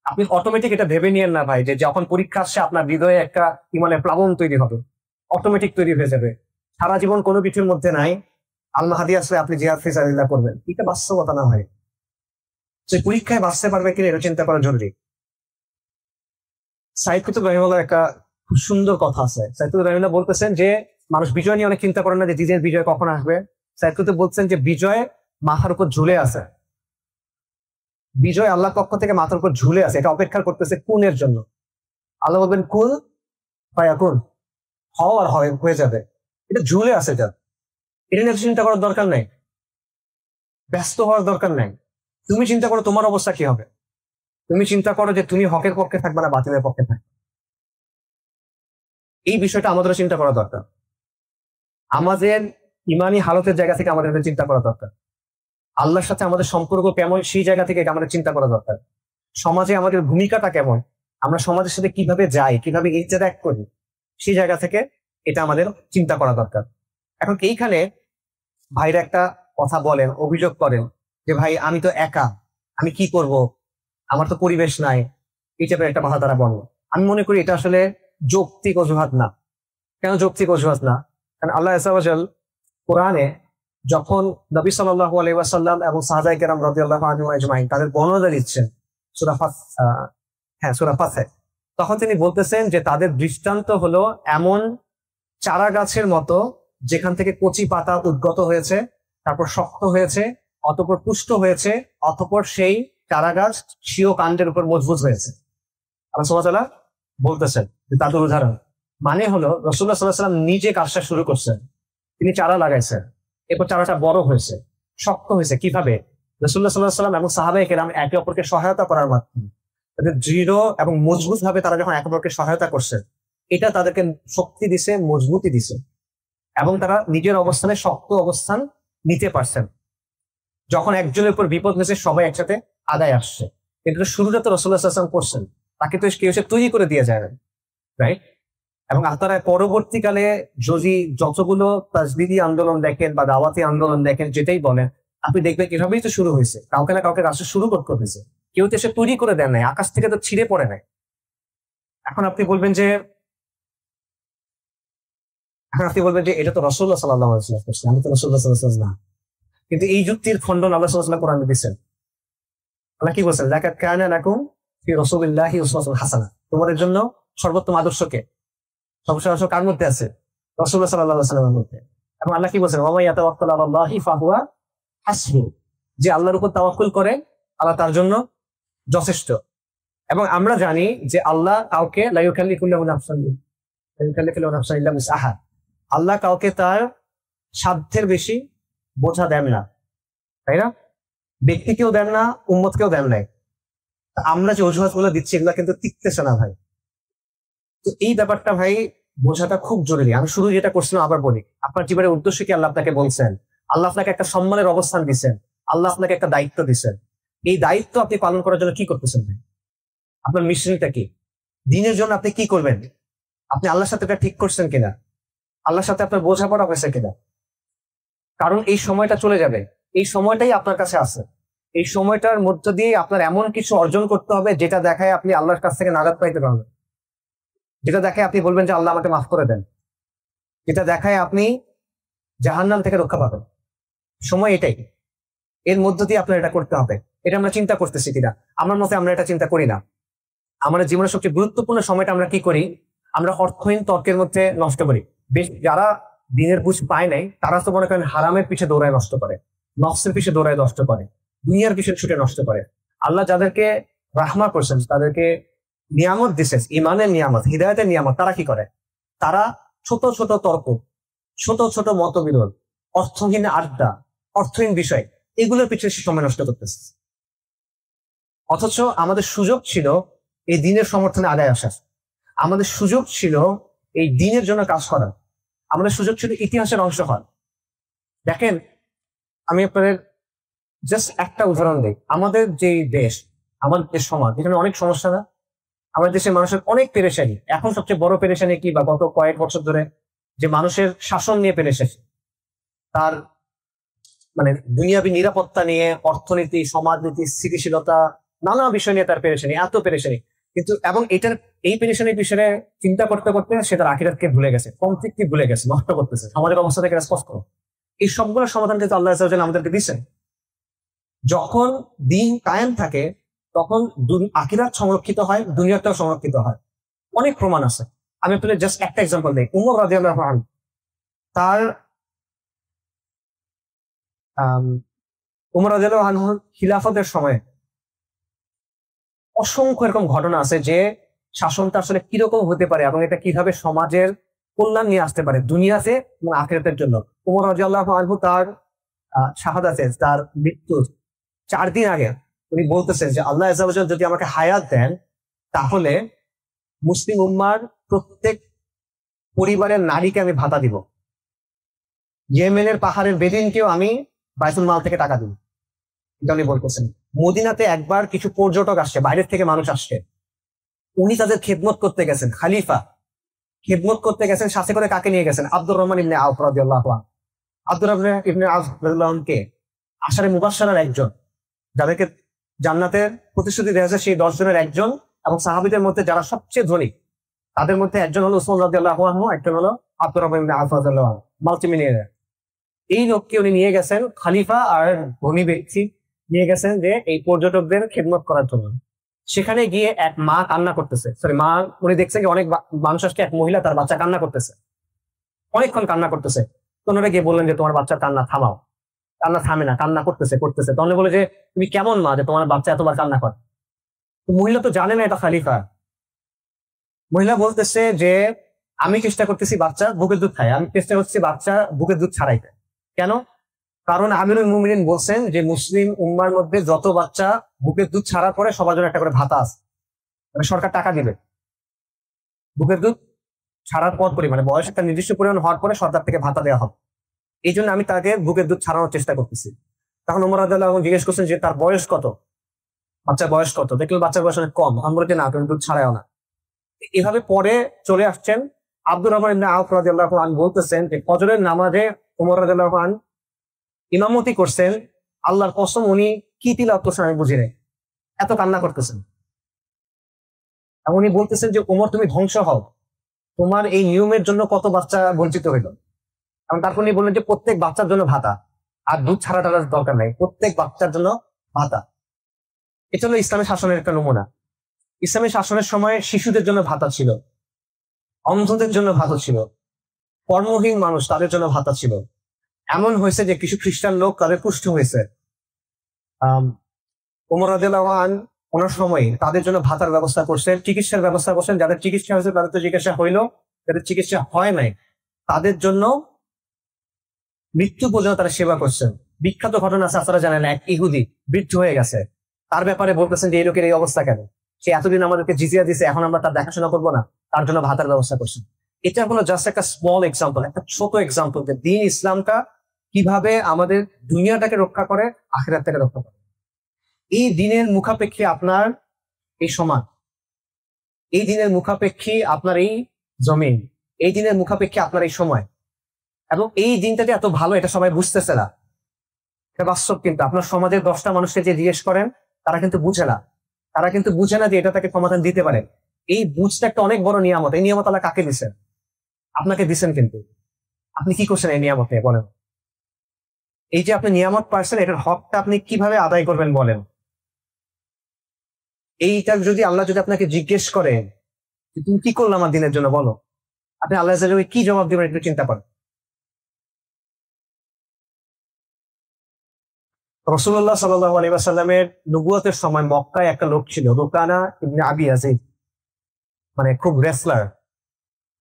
আপনি অটোমেটিক এটা ভেবে নিয়েন না ভাই যে যখন পরীক্ষা আসছে আপনার হৃদয়ে একটা ইমানের প্লাবন তৈরি হবে, অটোমেটিক তৈরি হয়ে যাবে। সারা জীবন কোনো কিছুর মধ্যে নাই, আল মাহাদি আসলে আপনি জিহাদ ফি সাবিলিল্লাহ করবেন, এটা বাস্তবতা না হয়। সেই পরীক্ষায় বাঁচতে পারবে কিনা এটা চিন্তা করা জরুরি। সাইদ কুতুব রাহিমাহুল্লাহর একটা খুব সুন্দর কথা আছে। সাইদ কুতুব রাহিমাহুল্লাহ বলতেছেন যে মানুষ বিজয় নিয়ে অনেক চিন্তা করে না, যে দিনের বিজয় কখন আসবে। সাইদ কুতুব বলছেন যে বিজয় মাথার উপর ঝুলে আছে, বিজয় আল্লাহর পক্ষ থেকে মাথার উপর ঝুলে আছে, এটা অপেক্ষা করতেছে কুনের জন্য। আল্লাহ বলবেন কুন ফায়াকুন, হও আর হয়ে যাবে। এটা ঝুলে আছে, এটা নিয়ে চিন্তা করার দরকার নাই, ব্যস্ত হওয়ার দরকার নাই। তুমি চিন্তা করো তোমার অবস্থা কি হবে। তুমি চিন্তা করো যে তুমি হকের পক্ষে থাকবে না বাতিলের পক্ষে থাকবে। এই বিষয়টা আমাদের চিন্তা করা দরকার। আমাদের ইমানি হালতের জায়গা থেকে আমাদের চিন্তা করা দরকার। আল্লাহর সাথে আমাদের সম্পর্ক কেমন সেই জায়গা থেকে আমাদের চিন্তা করা দরকার। সমাজে আমাদের ভূমিকাটা কেমন, আমরা সমাজের সাথে কিভাবে যাই, কিভাবে ইন্টারঅ্যাক্ট করি, সেই জায়গা থেকে এটা আমাদের চিন্তা করা দরকার। এখন এইখানে ভাইরা একটা কথা বলেন, অভিযোগ করেন যে ভাই আমি তো একা, আমি কি করব, আমার তো পরিবেশ নাই, এই টাইপের একটা কথা তারা বলে। আমি মনে করি এটা আসলে যৌক্তিক অজুহাত না। কেন যৌক্তিক অজুহাত না? কারণ আল্লাহ আযজা ওয়া জাল কোরআনে যখন নবী সাল্লাল্লাহু আলাইহি ওয়াসাল্লাম এবং সাহাবায়ে কেরাম রাদিয়াল্লাহু আনহুম আজমাইন তাদের বর্ণনা দিচ্ছেন সূরা ফাতহে, তখন তিনি বলতেছেন যে তাদের দৃষ্টান্ত হলো এমন চারা গাছের মতো যেখান থেকে কচি পাতা উদ্গত হয়েছে, তারপর শক্ত হয়েছে, অতঃপর পুষ্ট হয়েছে, অতঃপর সেই চারাগাছ স্বীয় কাণ্ডের উপর মজবুত হয়েছে। আল্লাহ সুবহানাহু ওয়া তাআলা বলতেছেন যে তাদের উদাহরণ মানে হলো রাসূলুল্লাহ সাল্লাল্লাহু আলাইহি ওয়াসাল্লাম নিজে কাজটা শুরু করছেন, তিনি চারা লাগাইছেন, এরপর চারাটা বড় হয়েছে, শক্ত হয়েছে। কিভাবে? রাসূলুল্লাহ সাল্লাল্লাহু আলাইহি ওয়াসাল্লাম এবং সাহাবায়ে কেরাম একে অপরকে সহায়তা করার মাধ্যমে, তাদের দৃঢ় এবং মজবুত ভাবে তারা যখন একে অপরকে সহায়তা করছেন, এটা তাদেরকে শক্তি দিছে, মজবুতি দিছে, এবং তারা নিজের অবস্থানে শক্ত অবস্থান নিতে পারছেন। যখন একজনের উপর বিপদ হয়েছে সবাই একসাথে আদায় আসছে। কিন্তু শুরুটা তো রাসূলুল্লাহ সাল্লাল্লাহু আলাইহি ওয়াসাল্লাম করছেন, তাকে তো কেউ সে তৈরি করে দিয়ে যায় না, রাইট? এবং আপনারা পরবর্তীকালে যদি যতগুলো তাজদিদি আন্দোলন দেখেন বা দাওয়াতি আন্দোলন দেখেন, যেটাই বলেন, আপনি দেখবেন এভাবেই তো শুরু হয়েছে। কাউকে না কাউকে রাষ্ট্র শুরু করতে হয়েছে, কেউ তো এসে তৈরি করে দেন নাই, আকাশ থেকে তো ছিঁড়ে পড়ে নাই। এখন আপনি বলবেন যে এটা তো রাসূলুল্লাহ সাল্লাল্লাহু আলাইহি ওয়াসাল্লাম করছেন, আমি তো রাসূলুল্লাহ সাল্লাল্লাহু আলাইহি ওয়াসাল্লাম না। কিন্তু এই যুক্তির খণ্ডন আল্লাহ সাল্লাল্লাহু আলাইহি ওয়াসাল্লাম কোরআনে দিয়েছেন। আল্লাহ কি বলছেন? লাকাদ কানা লাকুম ফি রাসূলিল্লাহি উসওয়াতুন হাসানাহ, তোমাদের জন্য সর্বোত্তম আদর্শকে সর্বশ্রেষ্ঠ কার মধ্যে আছে? রাসূলুল্লাহ সাল্লাল্লাহু আলাইহি ওয়াসাল্লামের মধ্যে। এবং আল্লাহ কি বলছেন? ওয়া মান ইয়াতাওয়াক্কাল আলাল্লাহি ফাহুয়া হাসবুহ, যে আল্লাহর উপর তাওয়াক্কুল করে আল্লাহ তার জন্য যথেষ্ট। এবং আমরা জানি যে আল্লাহ কাউকে লা ইউকাল্লিফুল্লাহু নাফসান ইল্লা উসআহা, আল্লাহ কাউকে তার সাধ্যের বেশি বোঝা দেন না, তাই না? ব্যক্তিকেও দেন না, উম্মতকেও দেন নাই। আমরা যে অজুহাত গুলো দিচ্ছি এগুলা কিন্তু টিকতেছে না ভাই। তো এই ব্যাপারটা ভাই বোঝাটা খুব জরুরি। আমি শুরু যেটা করছিলাম আবার বলি, আপনার জীবনের উদ্দেশ্য কি আল্লাহ আপনাকে বলছেন, আল্লাহ আপনাকে একটা সম্মানের অবস্থান দিচ্ছেন, আল্লাহ আপনাকে একটা দায়িত্ব দিচ্ছেন। এই দায়িত্ব আপনি পালন করার জন্য কি করতেছেন ভাই? আপনার মিশনটা কি? দিনের জন্য আপনি কি করবেন? আপনি আল্লাহর সাথে এটা ঠিক করছেন কিনা? আল্লাহর সাথে আপনার বোঝাপড়া হয়েছে কিনা? কারণ এই সময়টা চলে যাবে, এই সময়টাই আপনার কাছে আছে। এই সময়টার মধ্য দিয়ে আপনার এমন কিছু অর্জন করতে হবে যেটা দেখায় আপনি আল্লাহর কাছ থেকে নাজাত পাইতে পারবেন, যেটা দেখায় আপনি বলবেন যে আল্লাহ আমাকে মাফ করে দেন, যেটা দেখায় আপনি জাহান্নাম থেকে রক্ষা পাবেন। সময় এটাই, এর মধ্য দিয়ে আপনার এটা করতে হবে। এটা আমরা চিন্তা করতেছি কিনা? আমার মতে আমরা এটা চিন্তা করি না। আমাদের জীবনের সবচেয়ে গুরুত্বপূর্ণ সময়টা আমরা কি করি? আমরা অর্থহীন তর্কের মধ্যে নষ্ট করি। বেশ যারা দিনের বুঝ পায় নাই তারা তো মনে করেন হারামের পিছে দৌড়ায় নষ্ট করে, নফসের পিছে দৌড়ায় নষ্ট করে, দুনিয়ার পিছনে ছুটে নষ্ট করে। আল্লাহ যাদেরকে রাহমা করছেন, তাদেরকে নিয়ামত দিচ্ছেন, ইমানের নিয়ামত, হিদায়াতের নিয়ামত, তারা কি করে? তারা ছোট ছোট তর্ক, ছোট ছোট মতবিরোধ, অর্থহীন আড্ডা, অর্থহীন বিষয়, এগুলোর পিছনে সে সময় নষ্ট করতেছে। অথচ আমাদের সুযোগ ছিল এই দিনের সমর্থনে আদায় আসার, আমাদের সুযোগ ছিল এই দিনের জন্য কাজ করার, আমাদের সুযোগ ছিল ইতিহাসের অংশ হওয়ার। দেখেন, আমি আপনাদের জাস্ট একটা উদাহরণ দিই। আমাদের যে দেশ, আমাদের যে সমাজ, এখানে অনেক সমস্যা না? আমাদের দেশের মানুষের অনেক পেরেশানি। এখন সবচেয়ে বড় পেরেশানি কি? বা গত কয়েক বছর ধরে যে মানুষের শাসন নিয়ে পেরেশানি, তার মানে দুনিয়াবী নিরাপত্তা নিয়ে, অর্থনীতি, সমাজনীতি, স্থিতিশীলতা, নানা বিষয় নিয়ে তার পেরেশানি, এত পেরেশানি। কিন্তু এবং এই পেরেশানির বিষয়ে চিন্তা করতে করতে সে তার আখিরাতকে ভুলে গেছে, কমপ্লিটলি ভুলে গেছে, নষ্ট করতেছে, সমাজের অবস্থা থেকে স্পষ্ট। এই সবগুলোর সমাধান কিন্তু আল্লাহ আযজা ওয়া জাল্লা আমাদেরকে দিচ্ছেন। যখন দিন কায়েম থাকে তখন আখিরাত সংরক্ষিত হয়, দুনিয়াটাও সংরক্ষিত হয়। অনেক প্রমাণ আছে। আমি আপনাদের জাস্ট একটা এক্সাম্পল দিই। উমর রাদিয়াল্লাহু আনহু, তার উমর রাদিয়াল্লাহু আনহুর খিলাফতের সময় অসংখ্য এরকম ঘটনা আছে যে শাসনটা আসলে কিরকম হতে পারে এবং এটা কিভাবে সমাজের কল্যাণ নিয়ে আসতে পারে দুনিয়াতে এবং আখিরাতের জন্য। উমর রাদিয়াল্লাহু আনহু তার শাহাদাতে, তার মৃত্যুর 4 দিন আগে উনি বলতেছেন যে আল্লাহ আযজা ওয়া জাল্লা যদি আমাকে হায়াত দেন তাহলে মুসলিম উম্মার প্রত্যেক পরিবারের নারীকে আমি ভাতা দিব, ইয়েমেনের পাহাড়ের বেদিনকেও আমি বাইতুল মাল থেকে টাকা দিব। এটা উনি বলতেছেন। মদিনাতে একবার কিছু পর্যটক আসছে, বাইরের থেকে মানুষ আসছে, উনি তাদের খেদমত করতে গেছেন, খালিফা খেদমত করতে গেছেন। সাথে করে কাকে নিয়ে গেছেন? আব্দুর রহমান ইবনে আওফ রাদিয়াল্লাহু আনহু। আব্দুর রহমান ইবনে আওফ রাদিয়াল্লাহু আনহু কে আশারে মুবাশশারার একজন, যাদেরকে জান্নাতের প্রতিশ্রুতি দেওয়া হয়েছে সেই 10 জনের একজন, এবং সাহাবীদের মধ্যে যারা সবচেয়ে ধনী তাদের মধ্যে একজন হলো উসমান রাদিয়াল্লাহু আনহু, একজন হলো আব্দুর রহমান ইবনে আওফ রাদিয়াল্লাহু আনহু, মাল্টিমিলিয়নার। এই লোককে উনি নিয়ে গেছেন, খলিফা আর ধনী ব্যক্তি নিয়ে গেছেন যে এই পর্যটকদের খেদমত করার জন্য। সেখানে গিয়ে এক মা কান্না করতেছে, মা উনি দেখছেন অনেক মানুষ আসছে, এক মহিলা তার বাচ্চা কান্না করতেছে, অনেকক্ষণ কান্না করতেছে। তো ওনারা গিয়ে বললেন যে তোমার বাচ্চার কান্না থামাও। কান্না থামে না, কান্না করতেছে করতেছে। তখন বলে যে তুমি কেমন মা যে তোমার বাচ্চা এতবার কান্না করে? তো মহিলা তো জানে না এটা খালিফা। মহিলা বলতেছে যে আমি চেষ্টা করতেছি বাচ্চা বুকের দুধ খায়, আমি চেষ্টা করছি বাচ্চা বুকের দুধ ছাড়াইতে। কেন? কারণ আমিরুল মুমিনিন বলছেন যে মুসলিম উম্মার মধ্যে যত বাচ্চা বুকের দুধ ছাড়ার পরে সবার জন্য একটা করে ভাতা আছে, মানে সরকার টাকা দিবে বুকের দুধ ছাড়ার পর পরিমাণে বয়স একটা নির্দিষ্ট পরিমাণ হওয়ার পরে সরকার থেকে ভাতা দেওয়া হবে। এই জন্য আমি তাকে বুকের দুধ ছাড়ানোর চেষ্টা করতেছি। তখন ওমর রাদিয়াল্লাহু আনহু জিজ্ঞেস করছেন যে তার বয়স কত, বাচ্চার বয়স কত? দেখলেন বাচ্চার বয়স অনেক কম। আমি বলছি না, তুমি দুধ ছাড়াও না। এভাবে পরে চলে আসছেন। আব্দুর রহমান ইবনে আওফ রাদিয়াল্লাহু আনহু বলতেছেন যে ফজরের নামাজে ওমর রাদিয়াল্লাহু আনহু ইমামতি করছেন। আল্লাহর কসম উনি কি তিলাওয়াত করছেন আমি বুঝি নাই, এত কান্না করতেছেন। উনি বলতেছেন যে ওমর তুমি ধ্বংস হও, তোমার এই নিয়মের জন্য কত বাচ্চা বঞ্চিত হইল। এবং তারপর উনি বললেন যে প্রত্যেক বাচ্চার জন্য ভাতা, আর দুধ ছাড়া টাড়ার দরকার নাই, প্রত্যেক বাচ্চার জন্য ভাতা। এটা হলো ইসলামী শাসনের একটা নমুনা। ইসলামী শাসনের সময় শিশুদের জন্য ভাতা ছিল, অন্ধদের জন্য ভাতা ছিল, কর্মহীন মানুষ তাদের জন্য ভাতা ছিল। এমন হয়েছে যে কিছু খ্রিস্টান লোক তাদের পুষ্ট হয়েছে, ওমর রাদিয়াল্লাহু আনহু ওনার সময় তাদের জন্য ভাতার ব্যবস্থা করছেন, চিকিৎসার ব্যবস্থা করছেন। যাদের চিকিৎসা হয়েছে তাদের তো চিকিৎসা হইলো, যাদের চিকিৎসা হয় নাই তাদের জন্য মৃত্যু পর্যন্ত তারা সেবা করছেন। বিখ্যাত ঘটনা আছে, আপনারা জানেন, এক ইহুদি বৃদ্ধ হয়ে গেছে, তার ব্যাপারে বলতেছেন যে এই লোকের এই অবস্থা কেন, সে এতদিন আমাদেরকে জিজিয়া দিছে, এখন আমরা তার দেখাশোনা করবো না, তার জন্য ভাতার ব্যবস্থা করছেন। এটা হলো জাস্ট একটা স্মল এক্সাম্পল, একটা ছোট এক্সাম্পল যে দিন ইসলামটা কিভাবে আমাদের দুনিয়াটাকে রক্ষা করে, আখিরাতটাকে রক্ষা করে। এই দিনের মুখাপেক্ষী আপনার এই সমাজ, এই দিনের মুখাপেক্ষী আপনার এই জমিন, এই দিনের মুখাপেক্ষী আপনার এই সময়। এবং এই দিনটা যে এত ভালো এটা সবাই বুঝতেছে না, এটা বাস্তব। কিন্তু আপনার সমাজের 10টা মানুষকে যে জিজ্ঞেস করেন তারা কিন্তু বুঝে না, তারা কিন্তু বুঝে না যে এটা তাকে সমাধান দিতে পারে। এই বুঝটা একটা অনেক বড় নিয়ামত। এই নিয়ামত আল্লাহ কাকে দিচ্ছেন? আপনাকে দিচ্ছেন। কিন্তু আপনি কি করছেন এই নিয়ামত নিয়ে বলেন? এই যে আপনি নিয়ামত পাচ্ছেন, এটার হকটা আপনি কিভাবে আদায় করবেন বলেন? এইটা যদি আল্লাহ যদি আপনাকে জিজ্ঞেস করে তুমি কি করলো আমার দিনের জন্য, বলো, আপনি আল্লাহ কি জবাব দিবেন একটু চিন্তা করেন। রাসূলুল্লাহ সাল্লাল্লাহু আলাইহি ওয়াসাল্লামের নবুয়তের সময় মক্কায় একটা লোক ছিল, রুকানা ইবনে আবি ইয়াজিদ, মানে খুব রেসলার,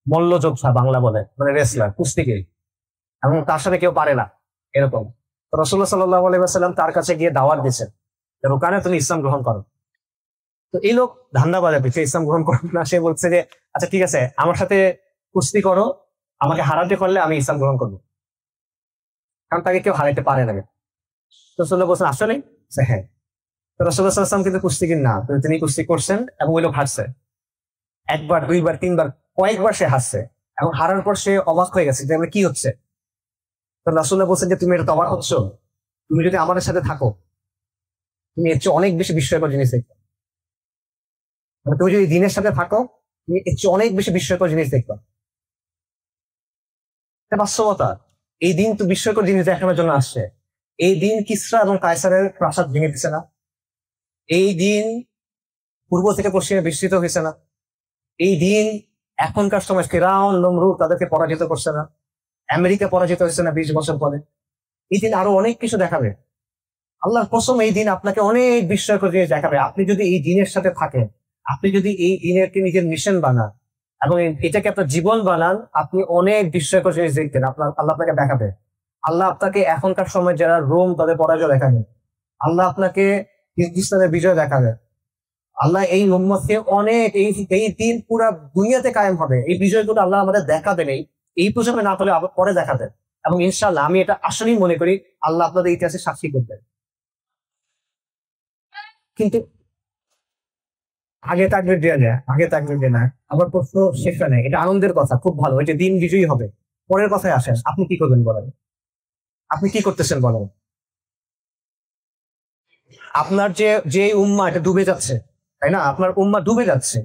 মল্লযোদ্ধা বাংলা বলে, মানে রেসলার, কুস্তিগির, এবং তার সাথে কেউ পারে না এরকম। তো রাসূলুল্লাহ সাল্লাল্লাহু আলাইহি ওয়াসাল্লাম তার কাছে গিয়ে দাওয়াত দিয়েছেন, রুকানা তুমি ইসলাম গ্রহণ করো। তো এই লোক ধান্দা বাজাবে সে ইসলাম গ্রহণ করবে না। সে বলছে যে আচ্ছা ঠিক আছে, আমার সাথে কুস্তি করো, আমাকে হারাতে পারলে আমি ইসলাম গ্রহণ করবো, কারণ তাকে কেউ হারাইতে পারে না। রাসূলুল্লাহ বলছেন আসলে? হ্যাঁ। তো রাসূলুল্লাহ সাল্লাল্লাহু আলাইহি ওয়াসাল্লাম কিন্তু কুস্তি না, তিনি কুস্তি করছেন এবং ওই লোক হারছে। একবার, দুইবার, তিনবার, কয়েকবার সে হারছে, এবং হারার পর সে অবাক হয়ে গেছে যে কি হচ্ছে। তো রাসূলুল্লাহ বলছেন যে তুমি এটা তো অবাক হচ্ছ, তুমি যদি আমাদের সাথে থাকো তুমি এর চেয়ে অনেক বেশি বিস্ময়কর জিনিস দেখবে। মানে তুমি যদি দিনের সাথে থাকো তুমি এর চেয়ে অনেক বেশি বিস্ময়কর জিনিস দেখবে। এটা বাস্তবতা। এই দিন তো বিস্ময়কর জিনিস দেখানোর জন্য আসছে। এই দিন কিসরা এবং কায়সারের প্রাসাদ ভেঙে দিচ্ছে না, এই দিন পূর্ব থেকে পশ্চিমে বিস্তৃত হয়েছে না, এই দিন এখনকার সময় ফিরাউন নমরুদ তাদেরকে পরাজিত করছে না, আমেরিকা পরাজিত হয়েছে না 20 বছর পরে। এই দিন আরো অনেক কিছু দেখাবে। আল্লাহর কসম, এই দিন আপনাকে অনেক বিস্ময়কর জিনিস দেখাবে। আপনি যদি এই দিনের সাথে থাকেন, আপনি যদি এই দিনেরকে নিজের মিশন বানান এবং এটাকে আপনার জীবন বানান, আপনি অনেক বিস্ময়কর জিনিস দেখতেন। আল্লাহ আপনাকে দেখাবে। আল্লাহ আপনাকে এখনকার সময় যারা রোম তাদের পরাজয় দেখাবে, আল্লাহ আপনাকে ইসলামের বিজয় দেখাবে। আল্লাহ এই উম্মতকে অনেক এই দিন পুরা দুনিয়াতে কায়েম হবে, এই বিজয়গুলো আল্লাহ আমাদের দেখাবেন। এই প্রজন্মে না হলে আবার পরে দেখাবেন। এবং ইনশাআল্লাহ আমি এটা আসলেই মনে করি আল্লাহ আপনাদের ইতিহাসে সাক্ষী করবেন। কিন্তু আগে তাকবীর দেওয়া যায়, আগে তাকবীর দেয় না। আবার প্রশ্ন শেষটা নেই, এটা আনন্দের কথা, খুব ভালো, এটা দিন বিজয়ী হবে। পরের কথায় আসেন, আপনি কি করবেন বলেন? আপনি কি করতেছেন বলেন? আপনার যে উম্মা এটা ডুবে যাচ্ছে, তাই না? আপনার উম্মা ডুবে যাচ্ছে।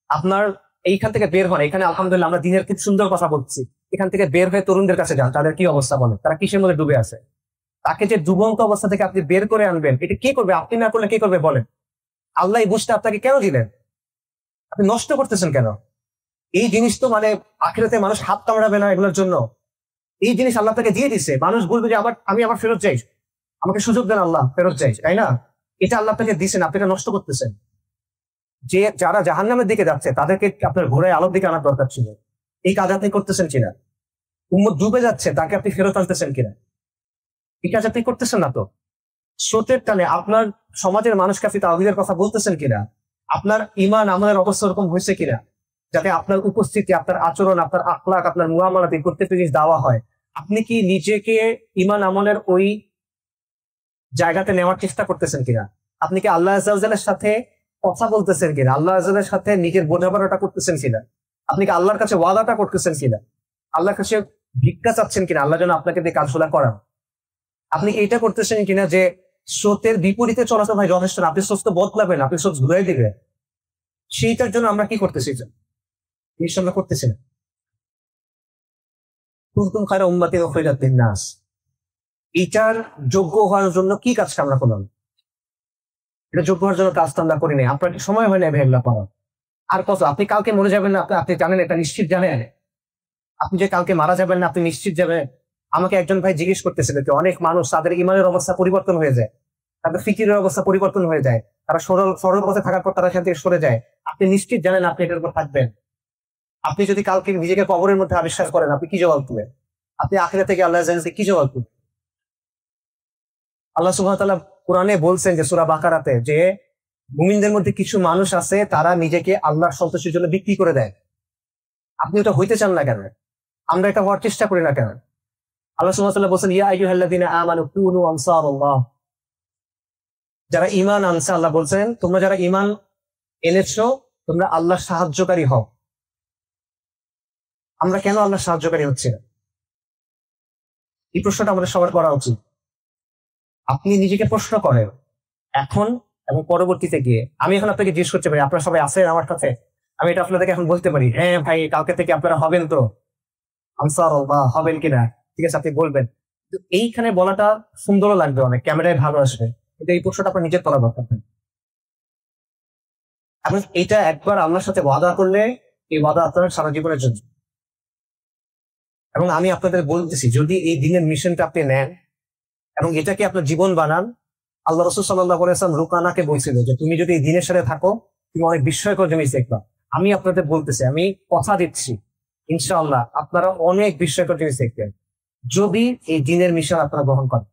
আপনার এইখান থেকে বের হন। এখানে আলহামদুলিল্লাহ আমরা দিনের খুব সুন্দর কথা বলছি। এখান থেকে বের হয়ে তরুণদের কাছে যান, তাদের কি অবস্থা বলেন, তারা কিসের মধ্যে ডুবে আছে। তাকে যে ডুবন্ত অবস্থা থেকে আপনি বের করে আনবেন, এটা কে করবে? আপনি না করলে কে করবে বলেন? আল্লাহ এই বুঝতে আপনাকে কেন দিলেন? আপনি নষ্ট করতেছেন কেন? এই জিনিস তো মানে আখিরাতে মানুষ হাত কামড়াবে না এগুলোর জন্য। এই জিনিস আল্লাহ তাকে দিয়ে দিচ্ছে। মানুষ বলবে যে আমি আবার ফেরত চাই, আমাকে সুযোগ দেন আল্লাহ, ফেরত চাই, তাই না? এটা আল্লাহ আপনাকে দিচ্ছেন, আপনি এটা নষ্ট করতেছেন। যে যারা জাহান্নামের দিকে যাচ্ছে তাদেরকে আপনার ঘোড়ায় আলোর দিকে আনার দরকার ছিল, এই কাজ আপনি করতেছেন কিনা? উম্মত ডুবে যাচ্ছে, তাকে আপনি ফেরত আনতেছেন কিনা? এই কাজ আপনি করতেছেন না তো। স্রোতের টানে আপনার সমাজের মানুষকে আপনি তাওহীদের কথা বলতেছেন কিনা? আপনার ঈমান আমলের অবস্থা এরকম হয়েছে কিনা যাতে আপনার উপস্থিতি, আপনার আচরণ, আপনার আখলাক, আপনার মুআমালাতে প্রত্যেকটা জিনিস দেওয়া হয়? আপনি কি নিজেকে ঈমান আমলের ওই জায়গাতে নেওয়ার চেষ্টা করতেছেন কিনা? আপনি কি আল্লাহ আযজা ওয়া জাল্লার সাথে কথা বলতেছেন কিনা? আল্লাহ আযজা ওয়া জাল্লার সাথে নিজের বোঝাপড়াটা করতেছেন কিনা? আপনি কি আল্লাহর কাছে ওয়াদাটা করতেছেন কিনা? আল্লাহর কাছে ভিক্ষা চাচ্ছেন কিনা আল্লাহ যেন আপনাকে দিয়ে কাজগুলা করান? আপনি এইটা করতেছেন কিনা যে স্রোতের বিপরীতে চলাচল ভাই যথেষ্ট না, আপনি স্রোত তো বদলাবেন, আপনি স্রোত ঘুরাই দিবেন। সেইটার জন্য আমরা কি করতেছি? জিনিসটা আমরা করতেছি না। কুনতুম খায়রা উম্মাতিন উখরিজাত লিন-নাস, এটার যোগ্য হওয়ার জন্য কি কাজটা আমরা করলাম? এটা যোগ্য হওয়ার জন্য কাজটা আমরা করি নাই। আপনার কি সময় হয় না ভাই এগুলা পাওয়ার? আর কত? আপনি কালকে মরে যাবেন না, আপনি জানেন, এটা নিশ্চিত জানেন। আপনি যে কালকে মারা যাবেন না, আপনি নিশ্চিত যাবেন। আমাকে একজন ভাই জিজ্ঞেস করতেছিল যে অনেক মানুষ তাদের ইমানের অবস্থা পরিবর্তন হয়ে যায়, তাদের ফিকিরের অবস্থা পরিবর্তন হয়ে যায়, তারা সরল পথে থাকার পর তারা সেখান থেকে সরে যায়। আপনি নিশ্চিত জানেন আপনি এটার উপর থাকবেন? আপনি যদি কালকে নিজেকে কবরের মধ্যে আবিষ্কার করেন, আপনি কি জবাব দিবেন? আপনি আখিরাত থেকে আল্লাহ জানেন কি জবাব দিবেন? আল্লাহ সুবহানাহু ওয়া তাআলা কোরআনে বলছেন যে সূরা বাকারাতে যে মুমিনদের মধ্যে কিছু মানুষ আছে তারা নিজেকে আল্লাহর সন্তুষ্টির জন্য বিক্রি করে দেয়। আপনি ওটা হইতে চান না কেন? আমরা এটা হওয়ার চেষ্টা করি না কেন? আল্লাহ সুবহানাহু ওয়া তাআলা বলেন ইয়া আইয়ুহাল্লাযীনা আমানু কুনু আনসারাল্লাহ, যারা ঈমান আনছে, আল্লাহ বলছেন তোমরা যারা ঈমান এনেছো তোমরা আল্লাহর সাহায্যকারী হও। আমরা কেন আল্লাহর সাহায্যকারী হচ্ছি না? এই প্রশ্নটা আমাদের সবার করা উচিত। আপনি নিজেকে প্রশ্ন করেন এখন এবং পরবর্তীতে গিয়ে। আমি এখন আপনাকে জিজ্ঞেস করতে পারি আপনারা সবাই আছেন আমার সাথে, আমি এটা আপনাদেরকে এখন বলতে পারি, হ্যাঁ ভাই কালকে থেকে আপনারা হবেন তো আনসার বা হবেন কিনা, ঠিক আছে আপনি বলবেন। তো এইখানে বলাটা সুন্দরও লাগবে, অনেক ক্যামেরায় ভালো আসবে, কিন্তু এই প্রশ্নটা আপনার নিজের করা দরকার। এখন এটা একবার আল্লাহর সাথে ওয়াদা করলে এই ওয়াদা আপনার সারা জীবনের জন্য। এবং আমি আপনাদের বলতেছি যদি এই দিনের মিশনটা আপনি নেন এবং এটাকে আপনার জীবন বানান, আল্লাহ রাসূল সাল্লাল্লাহু আলাইহি ওয়াসাল্লাম রুকানাকে বলছিল যে তুমি যদি এই দিনের সাথে থাকো তুমি অনেক বিস্ময়কর জিনিস দেখবা। আমি আপনাদের বলতেছি, আমি কথা দিচ্ছি ইনশাআল্লাহ আপনারা অনেক বিস্ময়কর জিনিস দেখবেন যদি এই দিনের মিশন আপনারা গ্রহণ করেন।